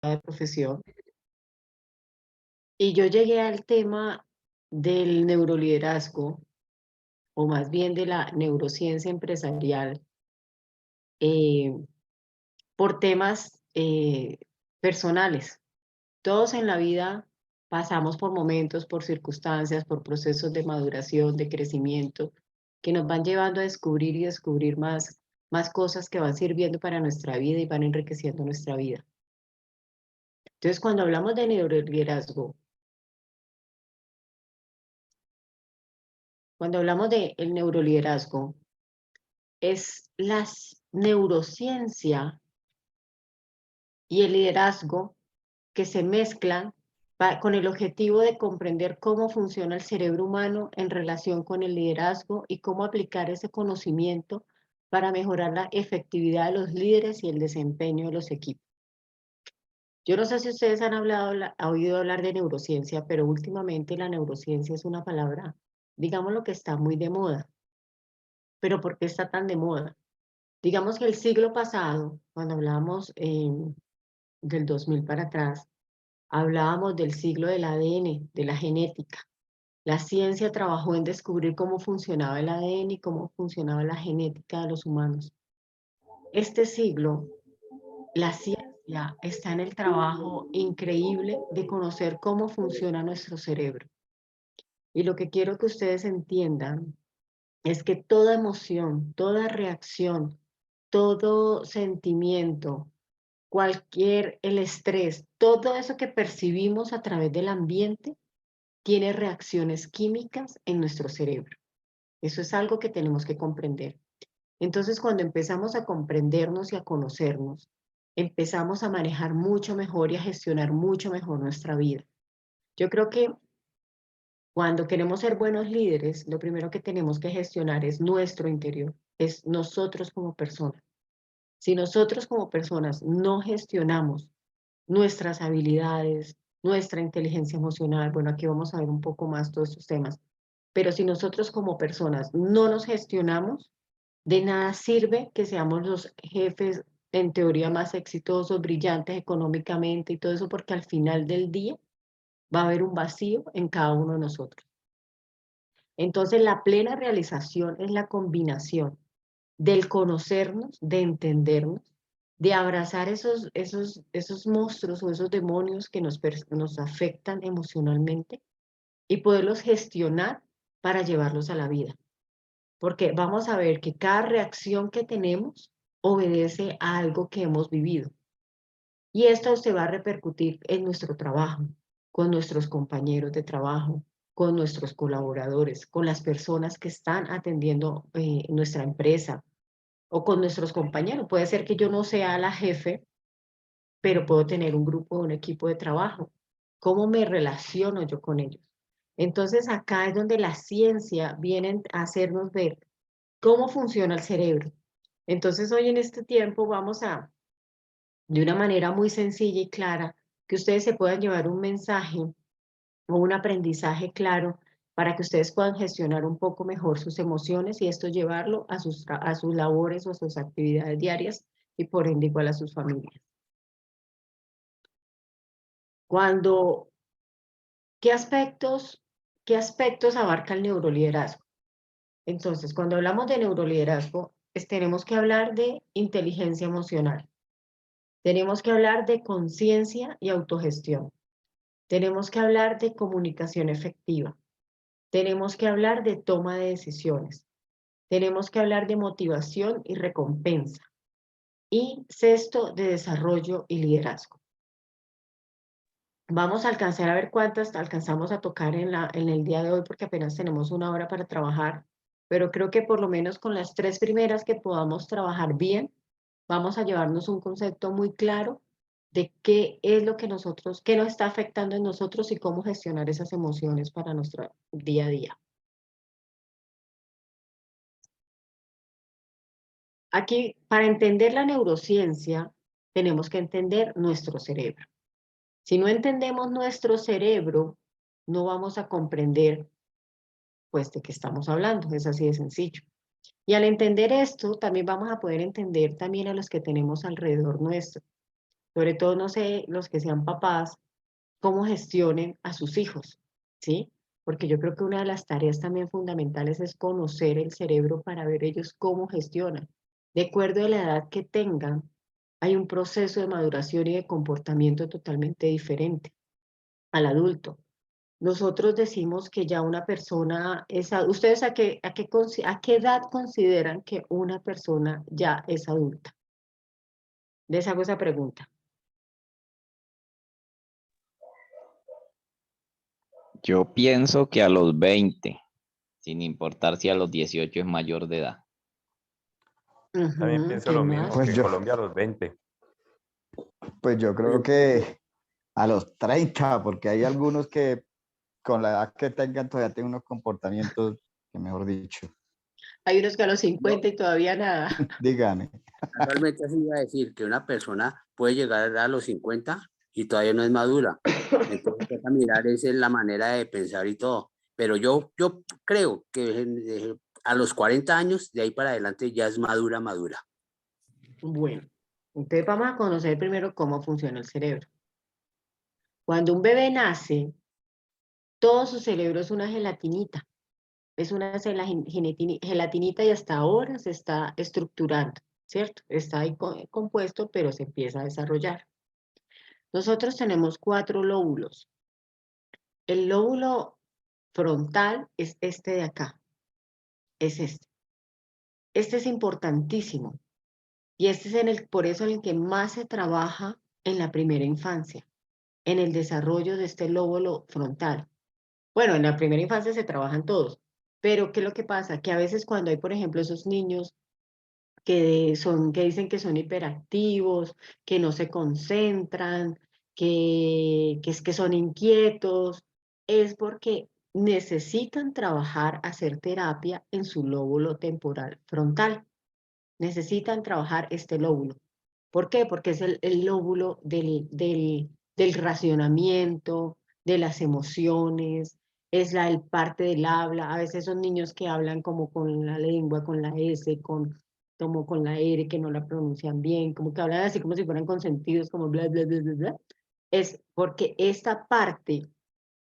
de profesión, y yo llegué al tema del neuroliderazgo, o más bien de la neurociencia empresarial, eh, por temas personales. Todos en la vida pasamos por momentos, por circunstancias, por procesos de maduración, de crecimiento, que nos van llevando a descubrir y descubrir más cosas que van sirviendo para nuestra vida y van enriqueciendo nuestra vida. Entonces, cuando hablamos de neuroliderazgo, cuando hablamos de el neuroliderazgo, es la neurociencia y el liderazgo que se mezclan con el objetivo de comprender cómo funciona el cerebro humano en relación con el liderazgo y cómo aplicar ese conocimiento para mejorar la efectividad de los líderes y el desempeño de los equipos. Yo no sé si ustedes han oído hablar de neurociencia, pero últimamente la neurociencia es una palabra, digamos lo que está muy de moda. ¿Pero por qué está tan de moda? Digamos que el siglo pasado, cuando hablábamos del 2000 para atrás, hablábamos del siglo del ADN, de la genética. La ciencia trabajó en descubrir cómo funcionaba el ADN y cómo funcionaba la genética de los humanos. Este siglo, la ciencia está en el trabajo increíble de conocer cómo funciona nuestro cerebro. Y lo que quiero que ustedes entiendan es que toda emoción, toda reacción, todo sentimiento, el estrés, todo eso que percibimos a través del ambiente, tiene reacciones químicas en nuestro cerebro. Eso es algo que tenemos que comprender. Entonces, cuando empezamos a comprendernos y a conocernos, empezamos a manejar mucho mejor y a gestionar mucho mejor nuestra vida. Yo creo que cuando queremos ser buenos líderes, lo primero que tenemos que gestionar es nuestro interior, es nosotros como personas. Si nosotros como personas no gestionamos nuestras habilidades, nuestra inteligencia emocional, bueno, aquí vamos a ver un poco más todos estos temas, pero si nosotros como personas no nos gestionamos, de nada sirve que seamos los jefes en teoría más exitosos, brillantes económicamente y todo eso, porque al final del día va a haber un vacío en cada uno de nosotros. Entonces, la plena realización es la combinación del conocernos, de entendernos, de abrazar esos monstruos o esos demonios que nos afectan emocionalmente y poderlos gestionar para llevarlos a la vida. Porque vamos a ver que cada reacción que tenemos obedece a algo que hemos vivido. Y esto se va a repercutir en nuestro trabajo, con nuestros compañeros de trabajo, con nuestros colaboradores, con las personas que están atendiendo nuestra empresa o con nuestros compañeros. Puede ser que yo no sea la jefe, pero puedo tener un grupo, un equipo de trabajo. ¿Cómo me relaciono yo con ellos? Entonces acá es donde la ciencia viene a hacernos ver cómo funciona el cerebro. Entonces hoy en este tiempo vamos a, de una manera muy sencilla y clara, que ustedes se puedan llevar un mensaje o un aprendizaje claro para que ustedes puedan gestionar un poco mejor sus emociones y esto llevarlo a sus labores o a sus actividades diarias y por ende igual a sus familias. Cuando, ¿qué qué aspectos abarca el neuroliderazgo? Entonces, cuando hablamos de neuroliderazgo, tenemos que hablar de inteligencia emocional, tenemos que hablar de conciencia y autogestión, tenemos que hablar de comunicación efectiva, tenemos que hablar de toma de decisiones, tenemos que hablar de motivación y recompensa, y sexto, de desarrollo y liderazgo. Vamos a alcanzar a ver cuántas alcanzamos a tocar en el día de hoy, porque apenas tenemos una hora para trabajar, pero creo que por lo menos con las tres primeras que podamos trabajar bien, vamos a llevarnos un concepto muy claro de qué es lo que qué nos está afectando en nosotros y cómo gestionar esas emociones para nuestro día a día. Aquí, para entender la neurociencia, tenemos que entender nuestro cerebro. Si no entendemos nuestro cerebro, no vamos a comprender, pues, de qué estamos hablando. Es así de sencillo. Y al entender esto, también vamos a poder entender también a los que tenemos alrededor nuestro. sobre todo, no sé, los que sean papás, cómo gestionen a sus hijos, ¿sí? Porque yo creo que una de las tareas también fundamentales es conocer el cerebro para ver ellos cómo gestionan. De acuerdo a la edad que tengan, hay un proceso de maduración y de comportamiento totalmente diferente al adulto. Nosotros decimos que ya una persona es, ¿ustedes a qué edad consideran que una persona ya es adulta? Les hago esa pregunta. Yo pienso que a los 20, sin importar si a los 18 es mayor de edad. También pienso ¿Quién lo mismo, más? que Pues en yo, Colombia a los 20. pues yo creo que a los 30, porque hay algunos que con la edad que tengan todavía tienen unos comportamientos que mejor dicho, Hay unos que a los No, 50 y todavía nada. dígame. casualmente así iba a decir que una persona puede llegar a los 50 y todavía no es madura. Entonces, toca mirar esa es la manera de pensar y todo. Pero yo creo que a los 40 años, de ahí para adelante, ya es madura. Bueno, entonces vamos a conocer primero cómo funciona el cerebro. Cuando un bebé nace, todo su cerebro es una gelatinita. Es una gelatinita y hasta ahora se está estructurando, ¿cierto? Está ahí compuesto, pero se empieza a desarrollar. Nosotros tenemos 4 lóbulos. El lóbulo frontal es este de acá, es este. Este es importantísimo y este es por eso en el que más se trabaja en la primera infancia, en el desarrollo de este lóbulo frontal. Bueno, en la primera infancia se trabajan todos, pero ¿qué es lo que pasa? Que a veces cuando hay, por ejemplo, esos niños que dicen que son hiperactivos, que no se concentran, que son inquietos, es porque necesitan trabajar, hacer terapia en su lóbulo temporal frontal. Necesitan trabajar este lóbulo. ¿Por qué? Porque es el lóbulo del racionamiento, de las emociones, es el parte del habla. A veces son niños que hablan como con la lengua, con la S, como con la R, que no la pronuncian bien, como que hablan así como si fueran consentidos, como bla, bla, bla, bla, bla. Es porque esta parte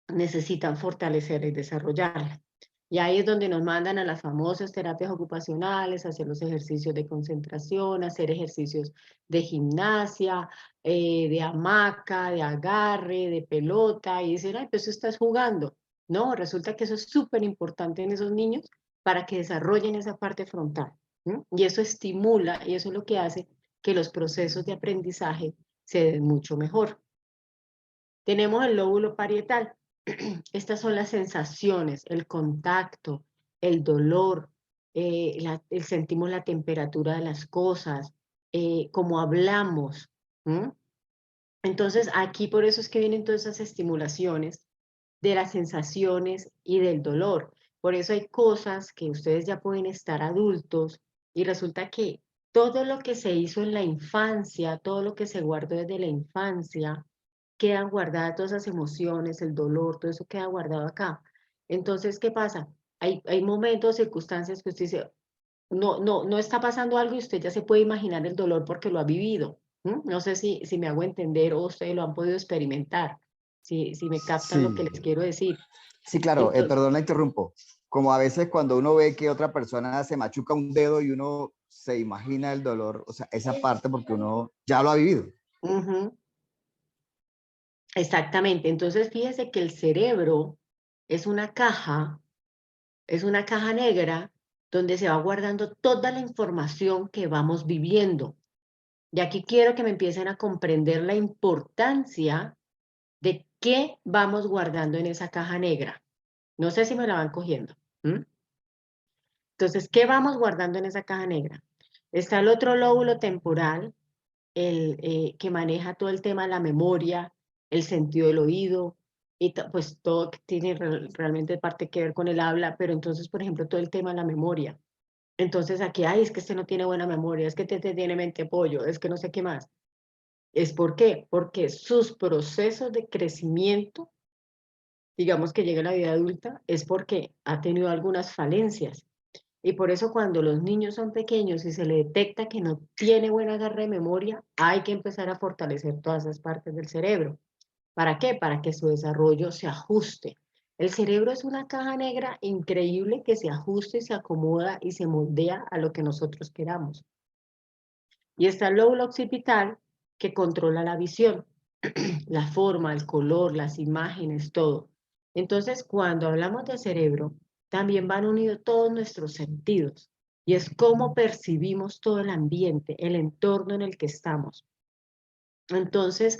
necesitan fortalecer y desarrollarla. Y ahí es donde nos mandan a las famosas terapias ocupacionales, hacer los ejercicios de concentración, hacer ejercicios de gimnasia, de hamaca, de agarre, de pelota, y dicen, ay, pues estás jugando. No, resulta que eso es súper importante en esos niños para que desarrollen esa parte frontal. ¿Sí? Y eso estimula, y eso es lo que hace que los procesos de aprendizaje se den mucho mejor. Tenemos el lóbulo parietal. Estas son las sensaciones, el contacto, el dolor, sentimos la temperatura de las cosas, cómo hablamos. ¿Mm? Entonces, aquí por eso es que vienen todas esas estimulaciones de las sensaciones y del dolor. Por eso hay cosas que ustedes ya pueden estar adultos y resulta que todo lo que se hizo en la infancia, todo lo que se guardó desde la infancia, quedan guardadas todas esas emociones, el dolor, todo eso queda guardado acá. Entonces, ¿qué pasa? Hay momentos, circunstancias que usted dice, no está pasando algo y usted ya se puede imaginar el dolor porque lo ha vivido. No sé si me hago entender o ustedes lo han podido experimentar, si me captan lo que les Sí, quiero decir. sí, claro, Entonces, perdón, la interrumpo. Como a veces cuando uno ve que otra persona se machuca un dedo y uno se imagina el dolor, o sea, esa parte porque uno ya lo ha vivido. exactamente. Entonces, fíjese que el cerebro es una caja negra donde se va guardando toda la información que vamos viviendo. Y aquí quiero que me empiecen a comprender la importancia de qué vamos guardando en esa caja negra. No sé si me la van cogiendo. Entonces, ¿qué vamos guardando en esa caja negra? Está el otro lóbulo temporal, que maneja todo el tema de la memoria, el sentido del oído, y pues todo que tiene realmente parte que ver con el habla, pero entonces, por ejemplo, todo el tema de la memoria. Entonces aquí, ay, es que este no tiene buena memoria, es que te tiene mente pollo, es que no sé qué más. ¿Es por qué? Porque sus procesos de crecimiento, digamos que llega a la vida adulta, es porque ha tenido algunas falencias. Y por eso cuando los niños son pequeños y se le detecta que no tiene buena agarre de memoria, hay que empezar a fortalecer todas esas partes del cerebro. ¿Para qué? Para que su desarrollo se ajuste. El cerebro es una caja negra increíble que se ajusta y se acomoda y se moldea a lo que nosotros queramos. Y está el lóbulo occipital que controla la visión, la forma, el color, las imágenes, todo. Entonces, cuando hablamos de cerebro, también van unidos todos nuestros sentidos. Y es cómo percibimos todo el ambiente, el entorno en el que estamos. Entonces,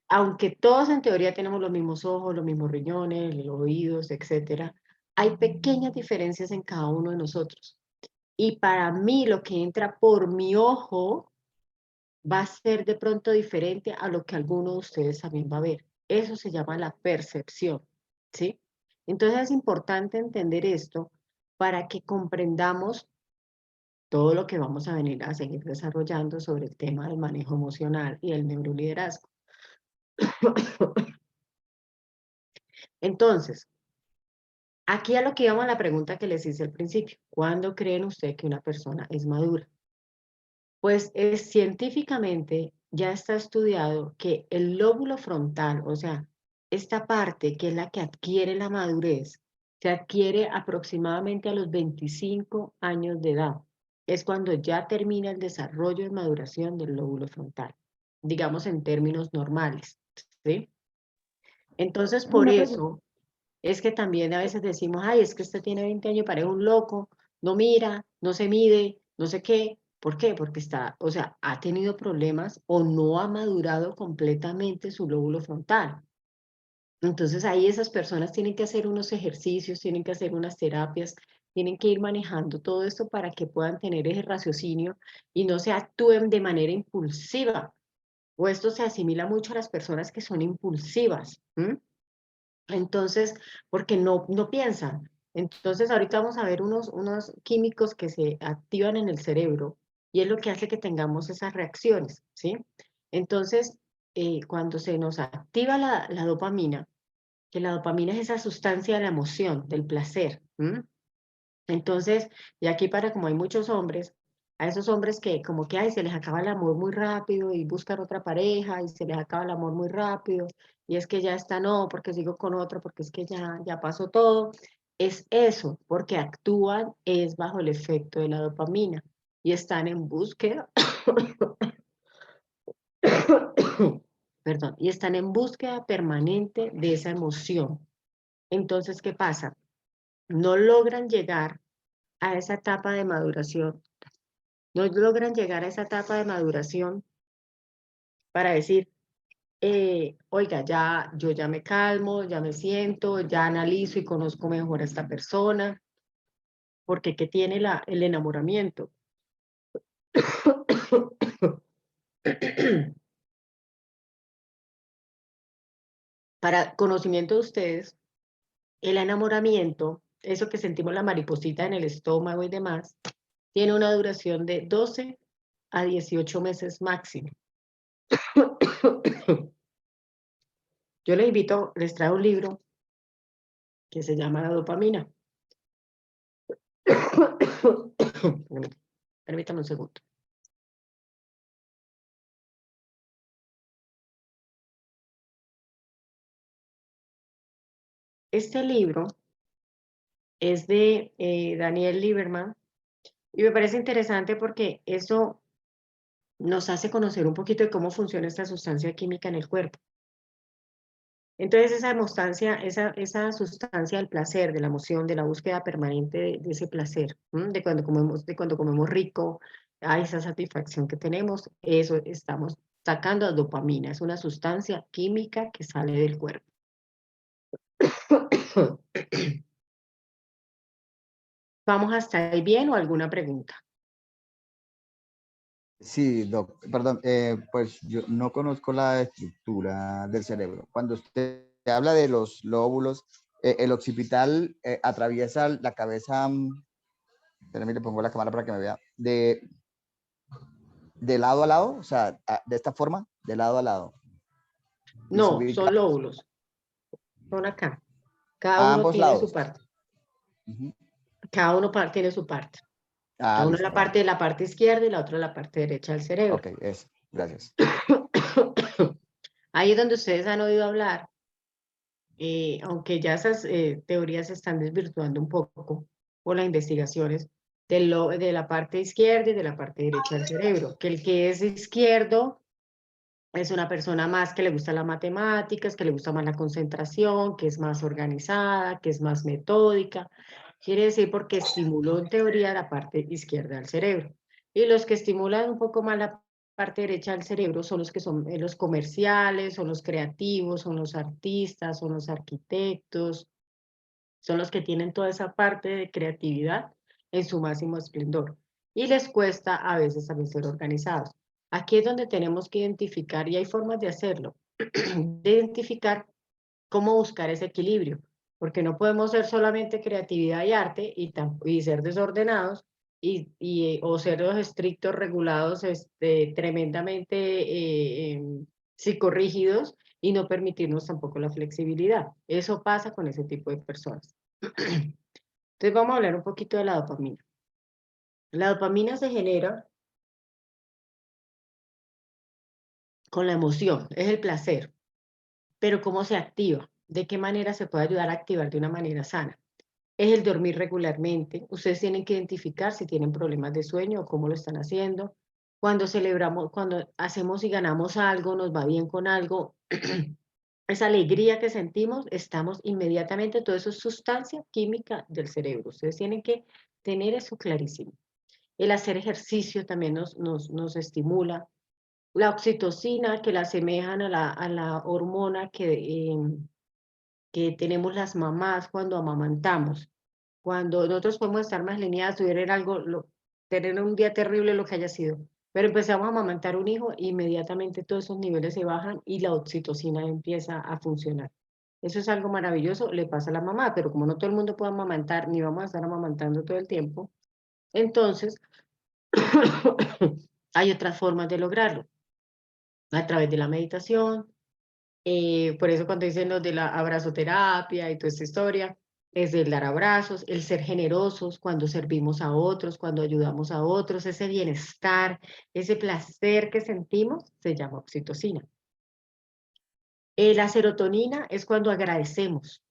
aunque todos en teoría tenemos los mismos ojos, los mismos riñones, los oídos, etcétera, hay pequeñas diferencias en cada uno de nosotros. Y para mí lo que entra por mi ojo va a ser de pronto diferente a lo que alguno de ustedes también va a ver. Eso se llama la percepción, ¿sí? Entonces es importante entender esto para que comprendamos todo lo que vamos a venir a seguir desarrollando sobre el tema del manejo emocional y el neuroliderazgo. Entonces, aquí a lo que íbamos a la pregunta que les hice al principio. ¿Cuándo creen ustedes que una persona es madura? Pues científicamente ya está estudiado que el lóbulo frontal, o sea, esta parte que es la que adquiere la madurez, se adquiere aproximadamente a los 25 años de edad. Es cuando ya termina el desarrollo de maduración del lóbulo frontal, digamos en términos normales, ¿sí? Entonces, por eso es que también a veces decimos, ay, es que este tiene 20 años, parece un loco, no mira, no se mide, no sé qué. ¿Por qué? Porque está, o sea, ha tenido problemas o no ha madurado completamente su lóbulo frontal. Entonces ahí esas personas tienen que hacer unos ejercicios, tienen que hacer unas terapias, tienen que ir manejando todo esto para que puedan tener ese raciocinio y no se actúen de manera impulsiva. O esto se asimila mucho a las personas que son impulsivas. Entonces, porque no piensan. Entonces, ahorita vamos a ver unos químicos que se activan en el cerebro y es lo que hace que tengamos esas reacciones, ¿sí? Entonces, cuando se nos activa la dopamina, que la dopamina es esa sustancia de la emoción, del placer. Entonces, y aquí para como hay muchos hombres, a esos hombres que como que ay, se les acaba el amor muy rápido y buscan otra pareja y se les acaba el amor muy rápido y es que ya está no, porque sigo con otro, porque es que ya pasó todo, es eso, porque actúan es bajo el efecto de la dopamina y están en búsqueda, perdón, y están en búsqueda permanente de esa emoción. Entonces, ¿qué pasa? No logran llegar a esa etapa de maduración, no logran llegar a esa etapa de maduración para decir, oiga, yo ya me calmo, ya me siento, ya analizo y conozco mejor a esta persona, porque ¿qué tiene el enamoramiento? Para conocimiento de ustedes, el enamoramiento, eso que sentimos la mariposita en el estómago y demás, tiene una duración de 12 a 18 meses máximo. Yo les invito, les traigo un libro que se llama La dopamina. Permítame un segundo. Este libro es de Daniel Lieberman y me parece interesante porque eso nos hace conocer un poquito de cómo funciona esta sustancia química en el cuerpo. Entonces esa sustancia del placer, de la emoción, de la búsqueda permanente de ese placer, de cuando comemos rico, a esa satisfacción que tenemos, eso estamos sacando a dopamina, es una sustancia química que sale del cuerpo. ¿Vamos hasta ahí bien o alguna pregunta? Sí, doc, perdón, pues yo no conozco la estructura del cerebro. Cuando usted habla de los lóbulos, el occipital atraviesa la cabeza, espérame, le pongo la cámara para que me vea, de lado a lado, o sea, de esta forma, de lado a lado. No, son lóbulos, son acá. Cada A uno ambos tiene su lados. parte. Cada uno tiene su parte. Ah, Cada uno listo, la parte izquierda y la otra la parte derecha del cerebro. ok, eso, gracias. Ahí es donde ustedes han oído hablar, aunque ya esas teorías se están desvirtuando un poco por las investigaciones, de la parte izquierda y de la parte derecha del cerebro, que el que es izquierdo es una persona más que le gusta las matemáticas, que le gusta más la concentración, que es más organizada, que es más metódica. Quiere decir porque estimuló en teoría la parte izquierda del cerebro. Y los que estimulan un poco más la parte derecha del cerebro son los que son los comerciales, son los creativos, son los artistas, son los arquitectos, son los que tienen toda esa parte de creatividad en su máximo esplendor. Y les cuesta a veces también ser organizados. Aquí es donde tenemos que identificar, y hay formas de hacerlo, de identificar cómo buscar ese equilibrio, porque no podemos ser solamente creatividad y arte y ser desordenados o ser los estrictos, regulados, tremendamente psicorrígidos y no permitirnos tampoco la flexibilidad. Eso pasa con ese tipo de personas. Entonces vamos a hablar un poquito de la dopamina. La dopamina se genera con la emoción, es el placer, pero ¿cómo se activa? ¿De qué manera se puede ayudar a activar de una manera sana? Es el dormir regularmente. Ustedes tienen que identificar si tienen problemas de sueño o cómo lo están haciendo. Cuando celebramos, cuando hacemos y ganamos algo, nos va bien con algo, esa alegría que sentimos, estamos inmediatamente, todo eso es sustancia química del cerebro. Ustedes tienen que tener eso clarísimo. El hacer ejercicio también nos estimula. La oxitocina, que la asemejan a la hormona que tenemos las mamás cuando amamantamos. Cuando nosotros podemos estar más lineadas, tener un día terrible lo que haya sido, pero empezamos a amamantar un hijo, inmediatamente todos esos niveles se bajan y la oxitocina empieza a funcionar. Eso es algo maravilloso, le pasa a la mamá, pero como no todo el mundo puede amamantar, ni vamos a estar amamantando todo el tiempo, entonces hay otras formas de lograrlo, a través de la meditación. Por eso cuando dicen los de la abrazoterapia y toda esta historia, es el dar abrazos, el ser generosos cuando servimos a otros, cuando ayudamos a otros, ese bienestar, ese placer que sentimos, se llama oxitocina. La serotonina es cuando agradecemos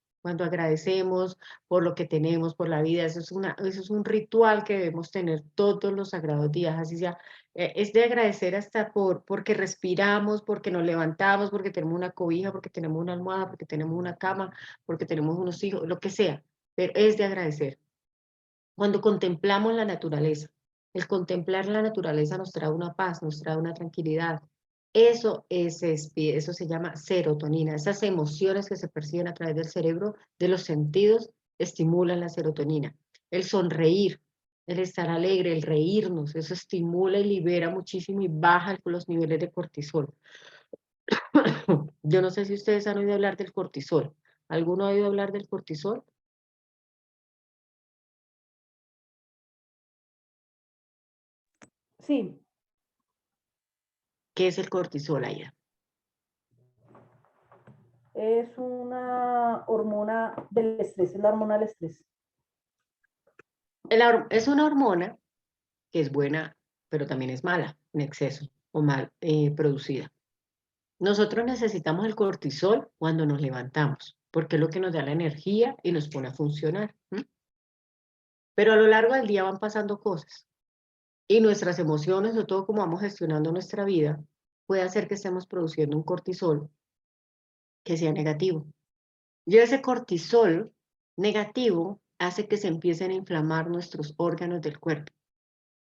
por lo que tenemos, por la vida. Eso es un ritual que debemos tener todos los sagrados días, así sea. Es de agradecer hasta porque respiramos, porque nos levantamos, porque tenemos una cobija, porque tenemos una almohada, porque tenemos una cama, porque tenemos unos hijos, lo que sea, pero es de agradecer. Cuando contemplamos la naturaleza, el contemplar la naturaleza nos trae una paz, nos trae una tranquilidad. Eso se llama serotonina. Esas emociones que se perciben a través del cerebro, de los sentidos, estimulan la serotonina. El sonreír, el estar alegre, el reírnos, eso estimula y libera muchísimo y baja los niveles de cortisol. Yo no sé si ustedes han oído hablar del cortisol. ¿Alguno ha oído hablar del cortisol? Sí, ¿Qué es el cortisol, Aida? es una hormona del estrés, es la hormona del estrés. Es una hormona que es buena, pero también es mala en exceso o mal producida. Nosotros necesitamos el cortisol cuando nos levantamos, porque es lo que nos da la energía y nos pone a funcionar. Pero a lo largo del día van pasando cosas y nuestras emociones, o todo como vamos gestionando nuestra vida, puede hacer que estemos produciendo un cortisol que sea negativo. Y ese cortisol negativo hace que se empiecen a inflamar nuestros órganos del cuerpo.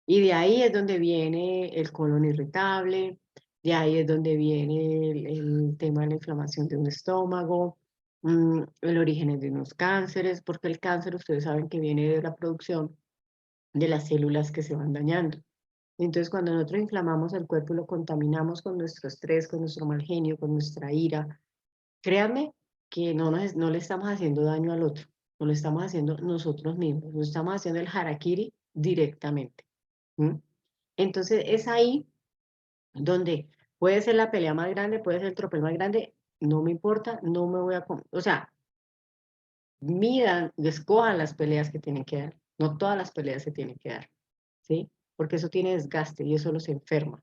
Y de ahí es donde viene el colon irritable, de ahí es donde viene el tema de la inflamación de un estómago, el origen de unos cánceres, porque el cáncer ustedes saben que viene de la producción de las células que se van dañando. Entonces cuando nosotros inflamamos el cuerpo y lo contaminamos con nuestro estrés, con nuestro mal genio, con nuestra ira, créanme que no le estamos haciendo daño al otro, no lo estamos haciendo nosotros mismos, nos estamos haciendo el harakiri directamente. Entonces es ahí donde puede ser la pelea más grande, puede ser el tropel más grande, no me importa, o sea, midan, escojan las peleas que tienen que dar, No todas las peleas se tienen que dar, ¿sí? Porque eso tiene desgaste y eso los enferma.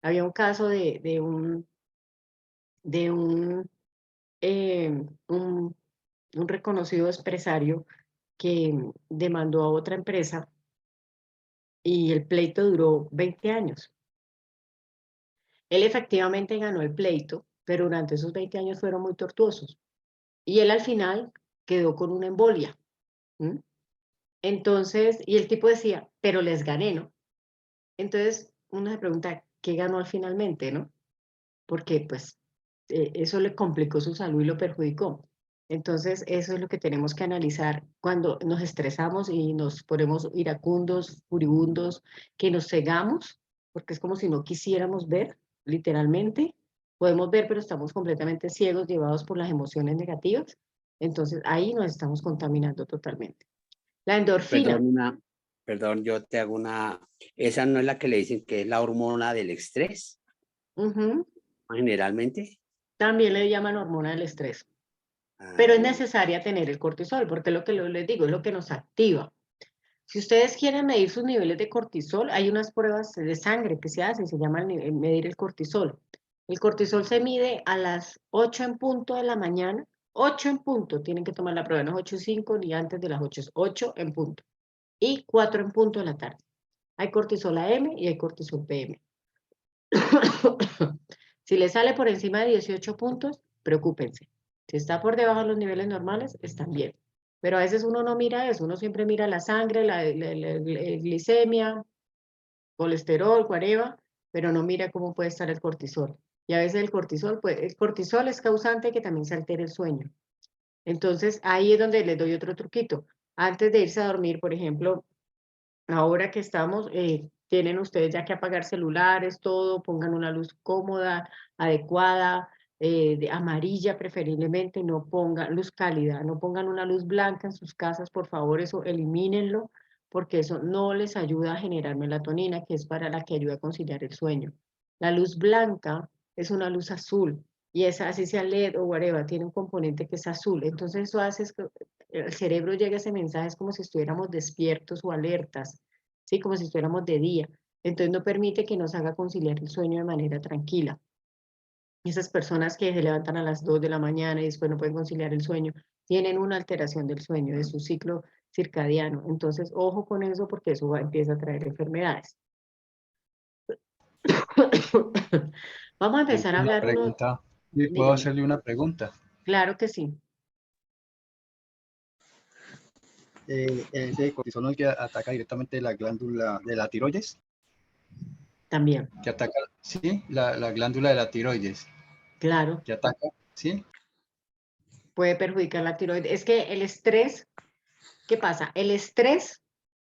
Había un caso de un reconocido empresario que demandó a otra empresa y el pleito duró 20 años. Él efectivamente ganó el pleito, pero durante esos 20 años fueron muy tortuosos. Y él al final quedó con una embolia. ¿Mm? Entonces, y el tipo decía, pero les gané, ¿no? Entonces, uno se pregunta, ¿qué ganó al finalmente, no? Porque, pues, eso le complicó su salud y lo perjudicó. Entonces, eso es lo que tenemos que analizar cuando nos estresamos y nos ponemos iracundos, furibundos, que nos cegamos, porque es como si no quisiéramos ver, literalmente. Podemos ver, pero estamos completamente ciegos, llevados por las emociones negativas. Entonces, ahí nos estamos contaminando totalmente. La endorfina. Perdón, yo te hago esa no es la que le dicen que es la hormona del estrés, generalmente. También le llaman hormona del estrés. Pero es Bueno. necesaria tener el cortisol, porque lo que les digo es lo que nos activa. Si ustedes quieren medir sus niveles de cortisol, hay unas pruebas de sangre que se hacen, se llama medir el cortisol. El cortisol se mide a las 8 en punto de la mañana, 8 en punto, tienen que tomar la prueba, no es 8:05 ni antes de las 8, es 8 en punto. Y 4 en punto de la tarde. Hay cortisol AM y hay cortisol PM. Si le sale por encima de 18 puntos, preocúpense. Si está por debajo de los niveles normales, están bien. Pero a veces uno no mira eso, uno siempre mira la sangre, la glicemia, colesterol, whatever, pero no mira cómo puede estar el cortisol. Y a veces el cortisol es causante que también se altere el sueño. Entonces, ahí es donde les doy otro truquito. Antes de irse a dormir, por ejemplo, ahora que estamos, tienen ustedes ya que apagar celulares, todo, pongan una luz cómoda, adecuada, amarilla preferiblemente, no pongan luz cálida, no pongan una luz blanca en sus casas, por favor, eso elimínenlo, porque eso no les ayuda a generar melatonina, que es para la que ayuda a conciliar el sueño. La luz blanca es una luz azul, y esa, así sea LED o whatever, tiene un componente que es azul, entonces eso hace que el cerebro llegue ese mensaje, es como si estuviéramos despiertos o alertas, ¿sí? Como si estuviéramos de día. Entonces no permite que nos haga conciliar el sueño de manera tranquila. Esas personas que se levantan a las 2 de la mañana y después no pueden conciliar el sueño, tienen una alteración del sueño, de su ciclo circadiano. Entonces, ojo con eso porque eso empieza a traer enfermedades. Vamos a empezar a hablar pregunta. ¿Y puedo hacerle una pregunta? Claro que sí. Ese cortisol no es que ataca directamente la glándula de la tiroides. También. Que ataca, sí, la glándula de la tiroides. Claro. Que ataca, sí. Puede perjudicar la tiroides. Es que el estrés, ¿qué pasa? El estrés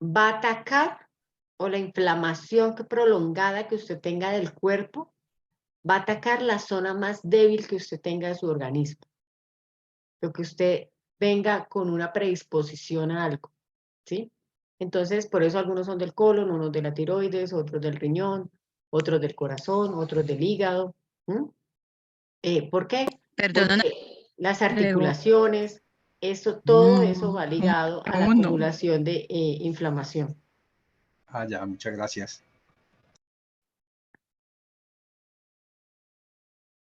va a atacar, o la inflamación prolongada que usted tenga del cuerpo, va a atacar la zona más débil que usted tenga de su organismo. Lo que usted venga con una predisposición a algo, ¿sí? Entonces, por eso algunos son del colon, unos de la tiroides, otros del riñón, otros del corazón, otros del hígado. ¿Por qué? Perdona. Porque las articulaciones, todo eso va ligado a la acumulación de inflamación. Ah, ya, muchas gracias.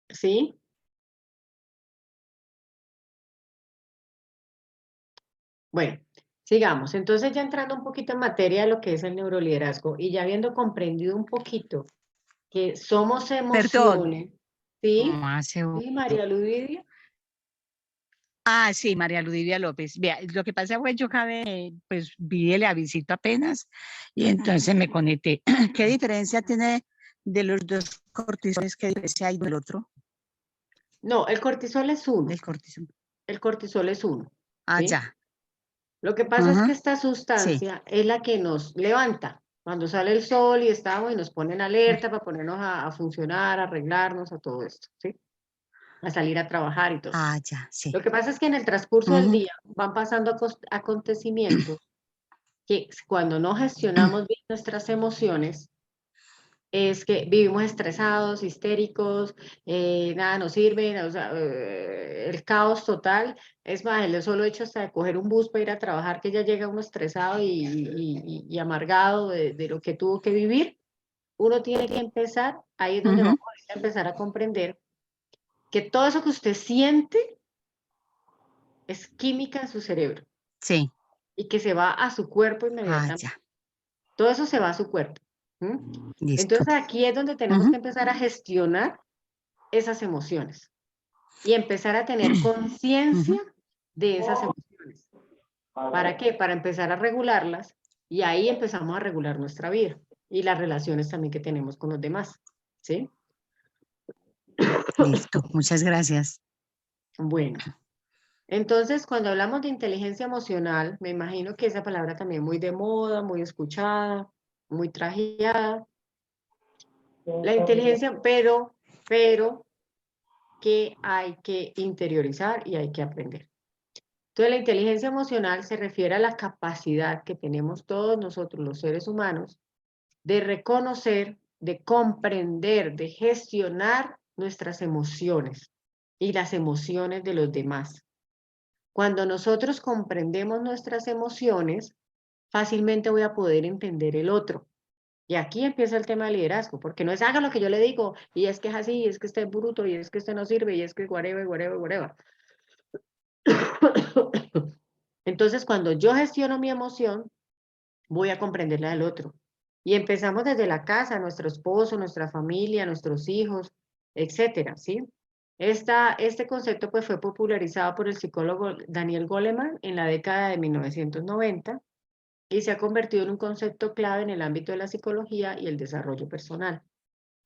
¿Sí? Bueno, sigamos. Entonces ya entrando un poquito en materia de lo que es el neuroliderazgo y ya habiendo comprendido un poquito que somos emociones. ¿Sí? ¿Sí, María Ludidia? Ah, sí, María Ludivia López. Vea, lo que pasa fue yo pues vi el avisito apenas y entonces me conecté. ¿Qué diferencia tiene de los dos cortisoles? ¿Qué diferencia hay del otro? No, el cortisol es uno. Del cortisol. El cortisol es uno. Ah, ¿sí? ya. Lo que pasa es que esta sustancia es la que nos levanta. Cuando sale el sol y estamos y nos ponen alerta para ponernos a funcionar, a arreglarnos, a todo esto, ¿sí? A salir a trabajar y todo. Ah, ya, sí. Lo que pasa es que en el transcurso del día van pasando acontecimientos que cuando no gestionamos bien nuestras emociones, es que vivimos estresados, histéricos, nada nos sirve, o sea, el caos total. Es más, el solo hecho hasta de coger un bus para ir a trabajar, que ya llega uno estresado y amargado de lo que tuvo que vivir, uno tiene que empezar, ahí es donde Ujú. vamos a empezar a comprender que todo eso que usted siente es química en su cerebro Sí. y que se va a su cuerpo Ah, inmediatamente. ya. Todo eso se va a su cuerpo. ¿Mm? Listo. Entonces aquí es donde tenemos Ujú. que empezar a gestionar esas emociones y empezar a tener conciencia de esas emociones. ¿Para qué? Para empezar a regularlas y ahí empezamos a regular nuestra vida y las relaciones también que tenemos con los demás. ¿Sí? Listo. Muchas gracias. Bueno, entonces cuando hablamos de inteligencia emocional, me imagino que esa palabra también muy de moda, muy escuchada, muy trajeada. La inteligencia, pero que hay que interiorizar y hay que aprender. Entonces, la inteligencia emocional se refiere a la capacidad que tenemos todos nosotros, los seres humanos, de reconocer, de comprender, de gestionar nuestras emociones y las emociones de los demás. Cuando nosotros comprendemos nuestras emociones, fácilmente voy a poder entender el otro. Y aquí empieza el tema de liderazgo, porque no es haga lo que yo le digo, y es que es así, y es que este es bruto, y es que este no sirve, y es que whatever, whatever, whatever. Entonces, cuando yo gestiono mi emoción, voy a comprender la del otro. Y empezamos desde la casa, nuestro esposo, nuestra familia, nuestros hijos, etcétera, ¿sí? Este concepto pues, fue popularizado por el psicólogo Daniel Goleman en la década de 1990 y se ha convertido en un concepto clave en el ámbito de la psicología y el desarrollo personal.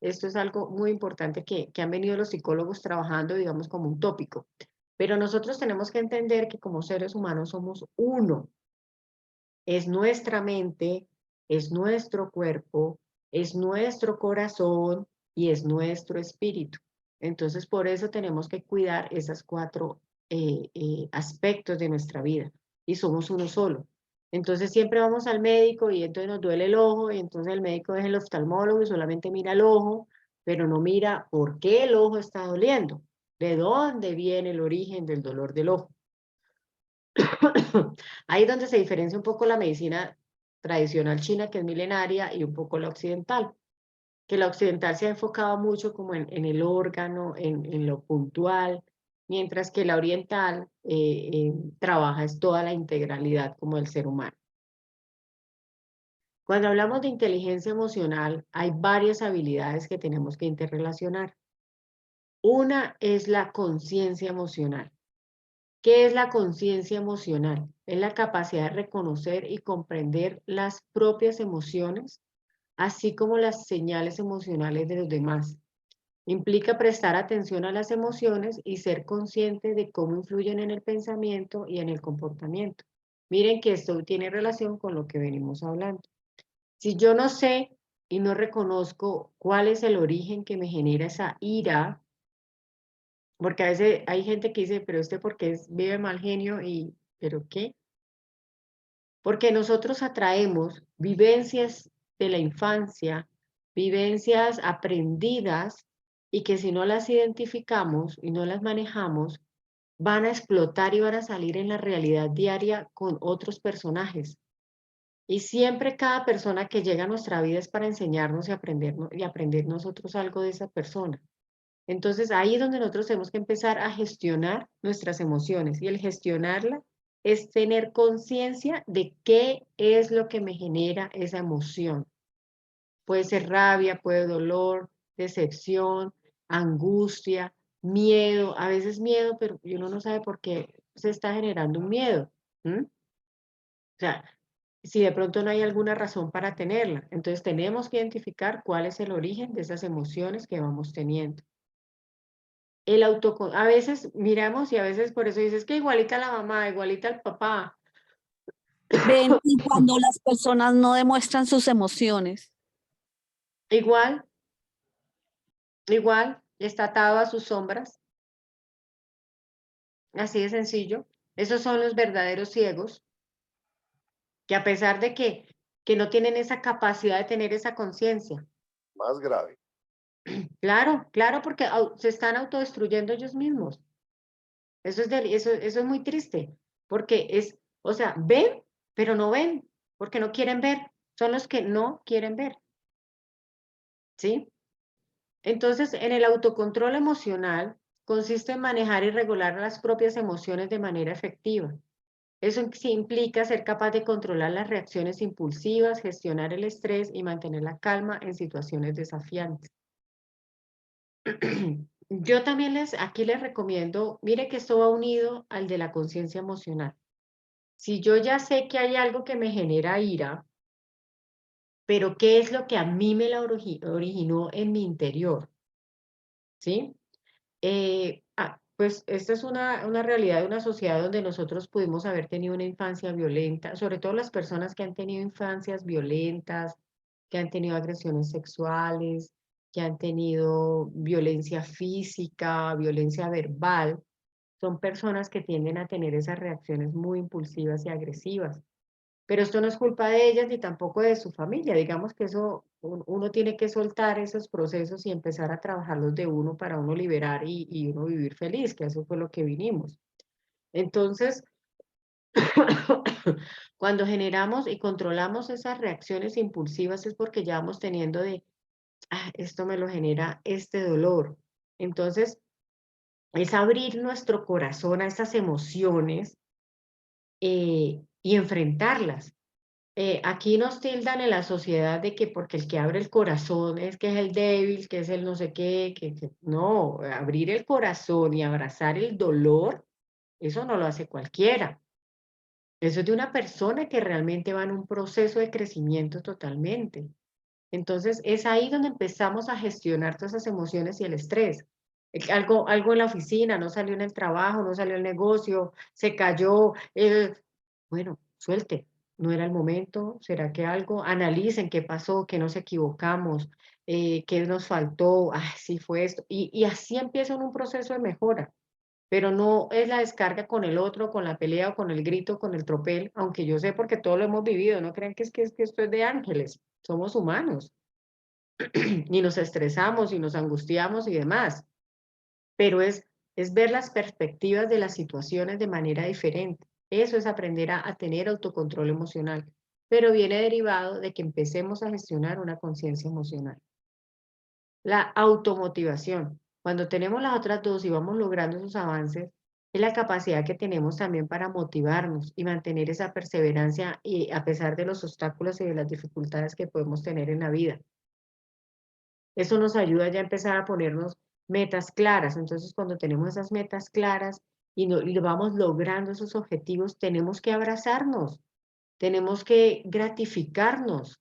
Esto es algo muy importante que han venido los psicólogos trabajando, digamos, como un tópico. Pero nosotros tenemos que entender que como seres humanos somos uno. Es nuestra mente, es nuestro cuerpo, es nuestro corazón y es nuestro espíritu. Entonces, por eso tenemos que cuidar esos cuatro aspectos de nuestra vida. Y somos uno solo. Entonces, siempre vamos al médico y entonces nos duele el ojo y entonces el médico es el oftalmólogo y solamente mira el ojo, pero no mira por qué el ojo está doliendo, de dónde viene el origen del dolor del ojo. Ahí es donde se diferencia un poco la medicina tradicional china, que es milenaria, y un poco la occidental, que la occidental se ha enfocado mucho como en el órgano, en lo puntual, mientras que la oriental trabaja es toda la integralidad como del ser humano. Cuando hablamos de inteligencia emocional, hay varias habilidades que tenemos que interrelacionar. Una es la conciencia emocional. ¿Qué es la conciencia emocional? Es la capacidad de reconocer y comprender las propias emociones, así como las señales emocionales de los demás. Implica prestar atención a las emociones y ser consciente de cómo influyen en el pensamiento y en el comportamiento. Miren que esto tiene relación con lo que venimos hablando. Si yo no sé y no reconozco cuál es el origen que me genera esa ira, porque a veces hay gente que dice, pero porque vive mal genio y, ¿pero qué? Porque nosotros atraemos vivencias de la infancia, vivencias aprendidas y que si no las identificamos y no las manejamos, van a explotar y van a salir en la realidad diaria con otros personajes. Y siempre cada persona que llega a nuestra vida es para enseñarnos y aprender nosotros algo de esa persona. Entonces ahí es donde nosotros tenemos que empezar a gestionar nuestras emociones y el gestionarla es tener conciencia de qué es lo que me genera esa emoción. Puede ser rabia, puede dolor, decepción, angustia, miedo, a veces miedo, pero uno no sabe por qué se está generando un miedo. O sea, si de pronto no hay alguna razón para tenerla. Entonces tenemos que identificar cuál es el origen de esas emociones que vamos teniendo. A veces miramos y a veces por eso dices que igualita a la mamá, igualita al papá. Ven, y cuando las personas no demuestran sus emociones. Igual, está atado a sus sombras. Así de sencillo. Esos son los verdaderos ciegos, que a pesar de que no tienen esa capacidad de tener esa conciencia, más grave. Claro, claro, porque se están autodestruyendo ellos mismos. Eso es muy triste, porque o sea, ven, pero no ven, porque no quieren ver. Son los que no quieren ver. ¿Sí? Entonces, en el autocontrol emocional consiste en manejar y regular las propias emociones de manera efectiva. Eso sí implica ser capaz de controlar las reacciones impulsivas, gestionar el estrés y mantener la calma en situaciones desafiantes. Yo también aquí les recomiendo, mire que esto va unido al de la conciencia emocional. Si yo ya sé que hay algo que me genera ira, pero ¿qué es lo que a mí me la originó en mi interior? ¿Sí? Pues esta es una realidad de una sociedad donde nosotros pudimos haber tenido una infancia violenta, sobre todo las personas que han tenido infancias violentas, que han tenido agresiones sexuales, que han tenido violencia física, violencia verbal, son personas que tienden a tener esas reacciones muy impulsivas y agresivas. Pero esto no es culpa de ellas ni tampoco de su familia. Digamos que eso uno tiene que soltar esos procesos y empezar a trabajarlos de uno para uno liberar y uno vivir feliz, que eso fue lo que vinimos. Entonces, cuando generamos y controlamos esas reacciones impulsivas es porque ya vamos teniendo esto me lo genera este dolor. Entonces, es abrir nuestro corazón a esas emociones y enfrentarlas. Aquí nos tildan en la sociedad de que porque el que abre el corazón es que es el débil, que es el no sé qué, no, abrir el corazón y abrazar el dolor, eso no lo hace cualquiera. Eso es de una persona que realmente va en un proceso de crecimiento totalmente. Entonces, es ahí donde empezamos a gestionar todas esas emociones y el estrés. Algo en la oficina, no salió en el trabajo, no salió el negocio, se cayó. Bueno, suelte, no era el momento. ¿Será que algo? Analicen qué pasó, qué nos equivocamos, qué nos faltó. Sí fue esto. Y así empieza un proceso de mejora. Pero no es la descarga con el otro, con la pelea o con el grito, con el tropel, aunque yo sé porque todo lo hemos vivido, no crean que es que esto es de ángeles, somos humanos y nos estresamos y nos angustiamos y demás, pero es ver las perspectivas de las situaciones de manera diferente. Eso es aprender a tener autocontrol emocional, pero viene derivado de que empecemos a gestionar una conciencia emocional. La automotivación. Cuando tenemos las otras dos y vamos logrando esos avances, es la capacidad que tenemos también para motivarnos y mantener esa perseverancia y a pesar de los obstáculos y de las dificultades que podemos tener en la vida. Eso nos ayuda ya a empezar a ponernos metas claras. Entonces, cuando tenemos esas metas claras y vamos logrando esos objetivos, tenemos que abrazarnos, tenemos que gratificarnos.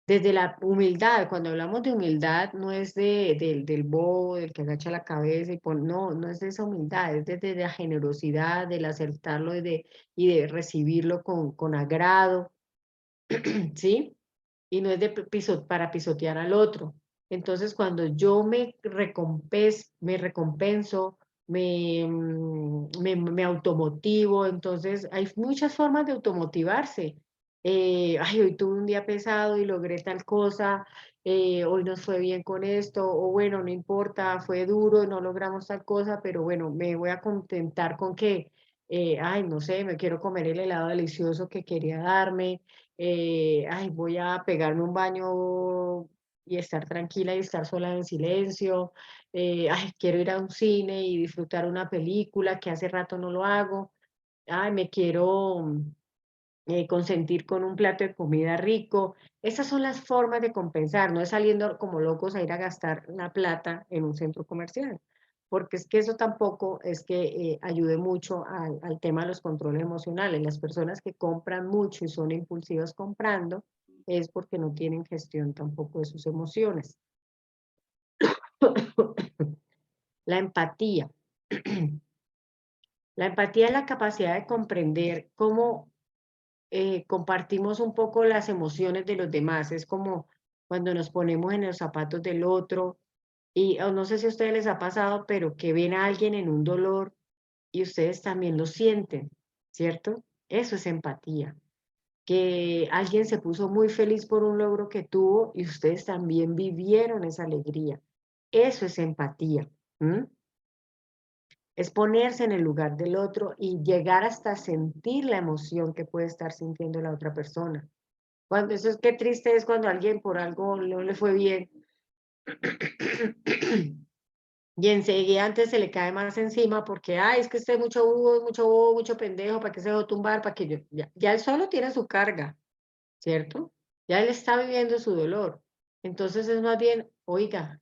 Desde la humildad, cuando hablamos de humildad, no es del bobo, del que agacha la cabeza no es de esa humildad, es desde la generosidad, del aceptarlo y de recibirlo con agrado, ¿sí? Y no es para pisotear al otro. Entonces, cuando yo me recompenso, me automotivo, entonces hay muchas formas de automotivarse. Hoy tuve un día pesado y logré tal cosa, hoy nos fue bien con esto, o bueno, no importa, fue duro, no logramos tal cosa, pero bueno, me voy a contentar con que, no sé, me quiero comer el helado delicioso que quería darme, voy a pegarme un baño y estar tranquila y estar sola en silencio, quiero ir a un cine y disfrutar una película que hace rato no lo hago, me quiero consentir con un plato de comida rico. Esas son las formas de compensar, no es saliendo como locos a ir a gastar la plata en un centro comercial, porque es que eso tampoco es que ayude mucho al tema de los controles emocionales. Las personas que compran mucho y son impulsivas comprando es porque no tienen gestión tampoco de sus emociones. La empatía. La empatía es la capacidad de comprender cómo compartimos un poco las emociones de los demás. Es como cuando nos ponemos en los zapatos del otro y no sé si a ustedes les ha pasado, pero que ven a alguien en un dolor y ustedes también lo sienten, ¿cierto? Eso es empatía. que alguien se puso muy feliz por un logro que tuvo y ustedes también vivieron esa alegría. Eso es empatía. Es ponerse en el lugar del otro y llegar hasta sentir la emoción que puede estar sintiendo la otra persona. Cuando eso es qué triste es cuando alguien por algo no le fue bien y enseguida antes se le cae más encima porque, ay, es que usted es mucho bobo, mucho pendejo, ¿para qué se dejó tumbar? ¿Para que yo? Ya él solo tiene su carga, ¿cierto? Ya él está viviendo su dolor. Entonces es más bien, oiga,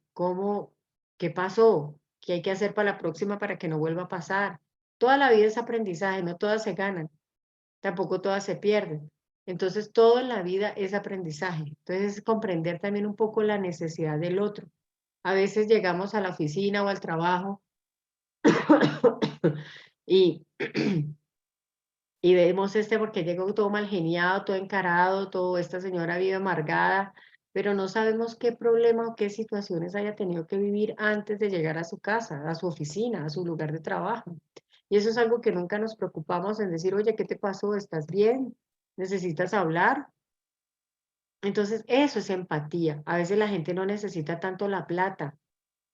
qué pasó? ¿Qué hay que hacer para la próxima para que no vuelva a pasar? Toda la vida es aprendizaje, no todas se ganan, tampoco todas se pierden. Entonces todo en la vida es aprendizaje. Entonces es comprender también un poco la necesidad del otro. A veces llegamos a la oficina o al trabajo y, y vemos porque llegó todo mal geniado, todo encarado, todo esta señora vive amargada, pero no sabemos qué problema o qué situaciones haya tenido que vivir antes de llegar a su casa, a su oficina, a su lugar de trabajo. Y eso es algo que nunca nos preocupamos en decir, oye, ¿qué te pasó? ¿Estás bien? ¿Necesitas hablar? Entonces, eso es empatía. A veces la gente no necesita tanto la plata,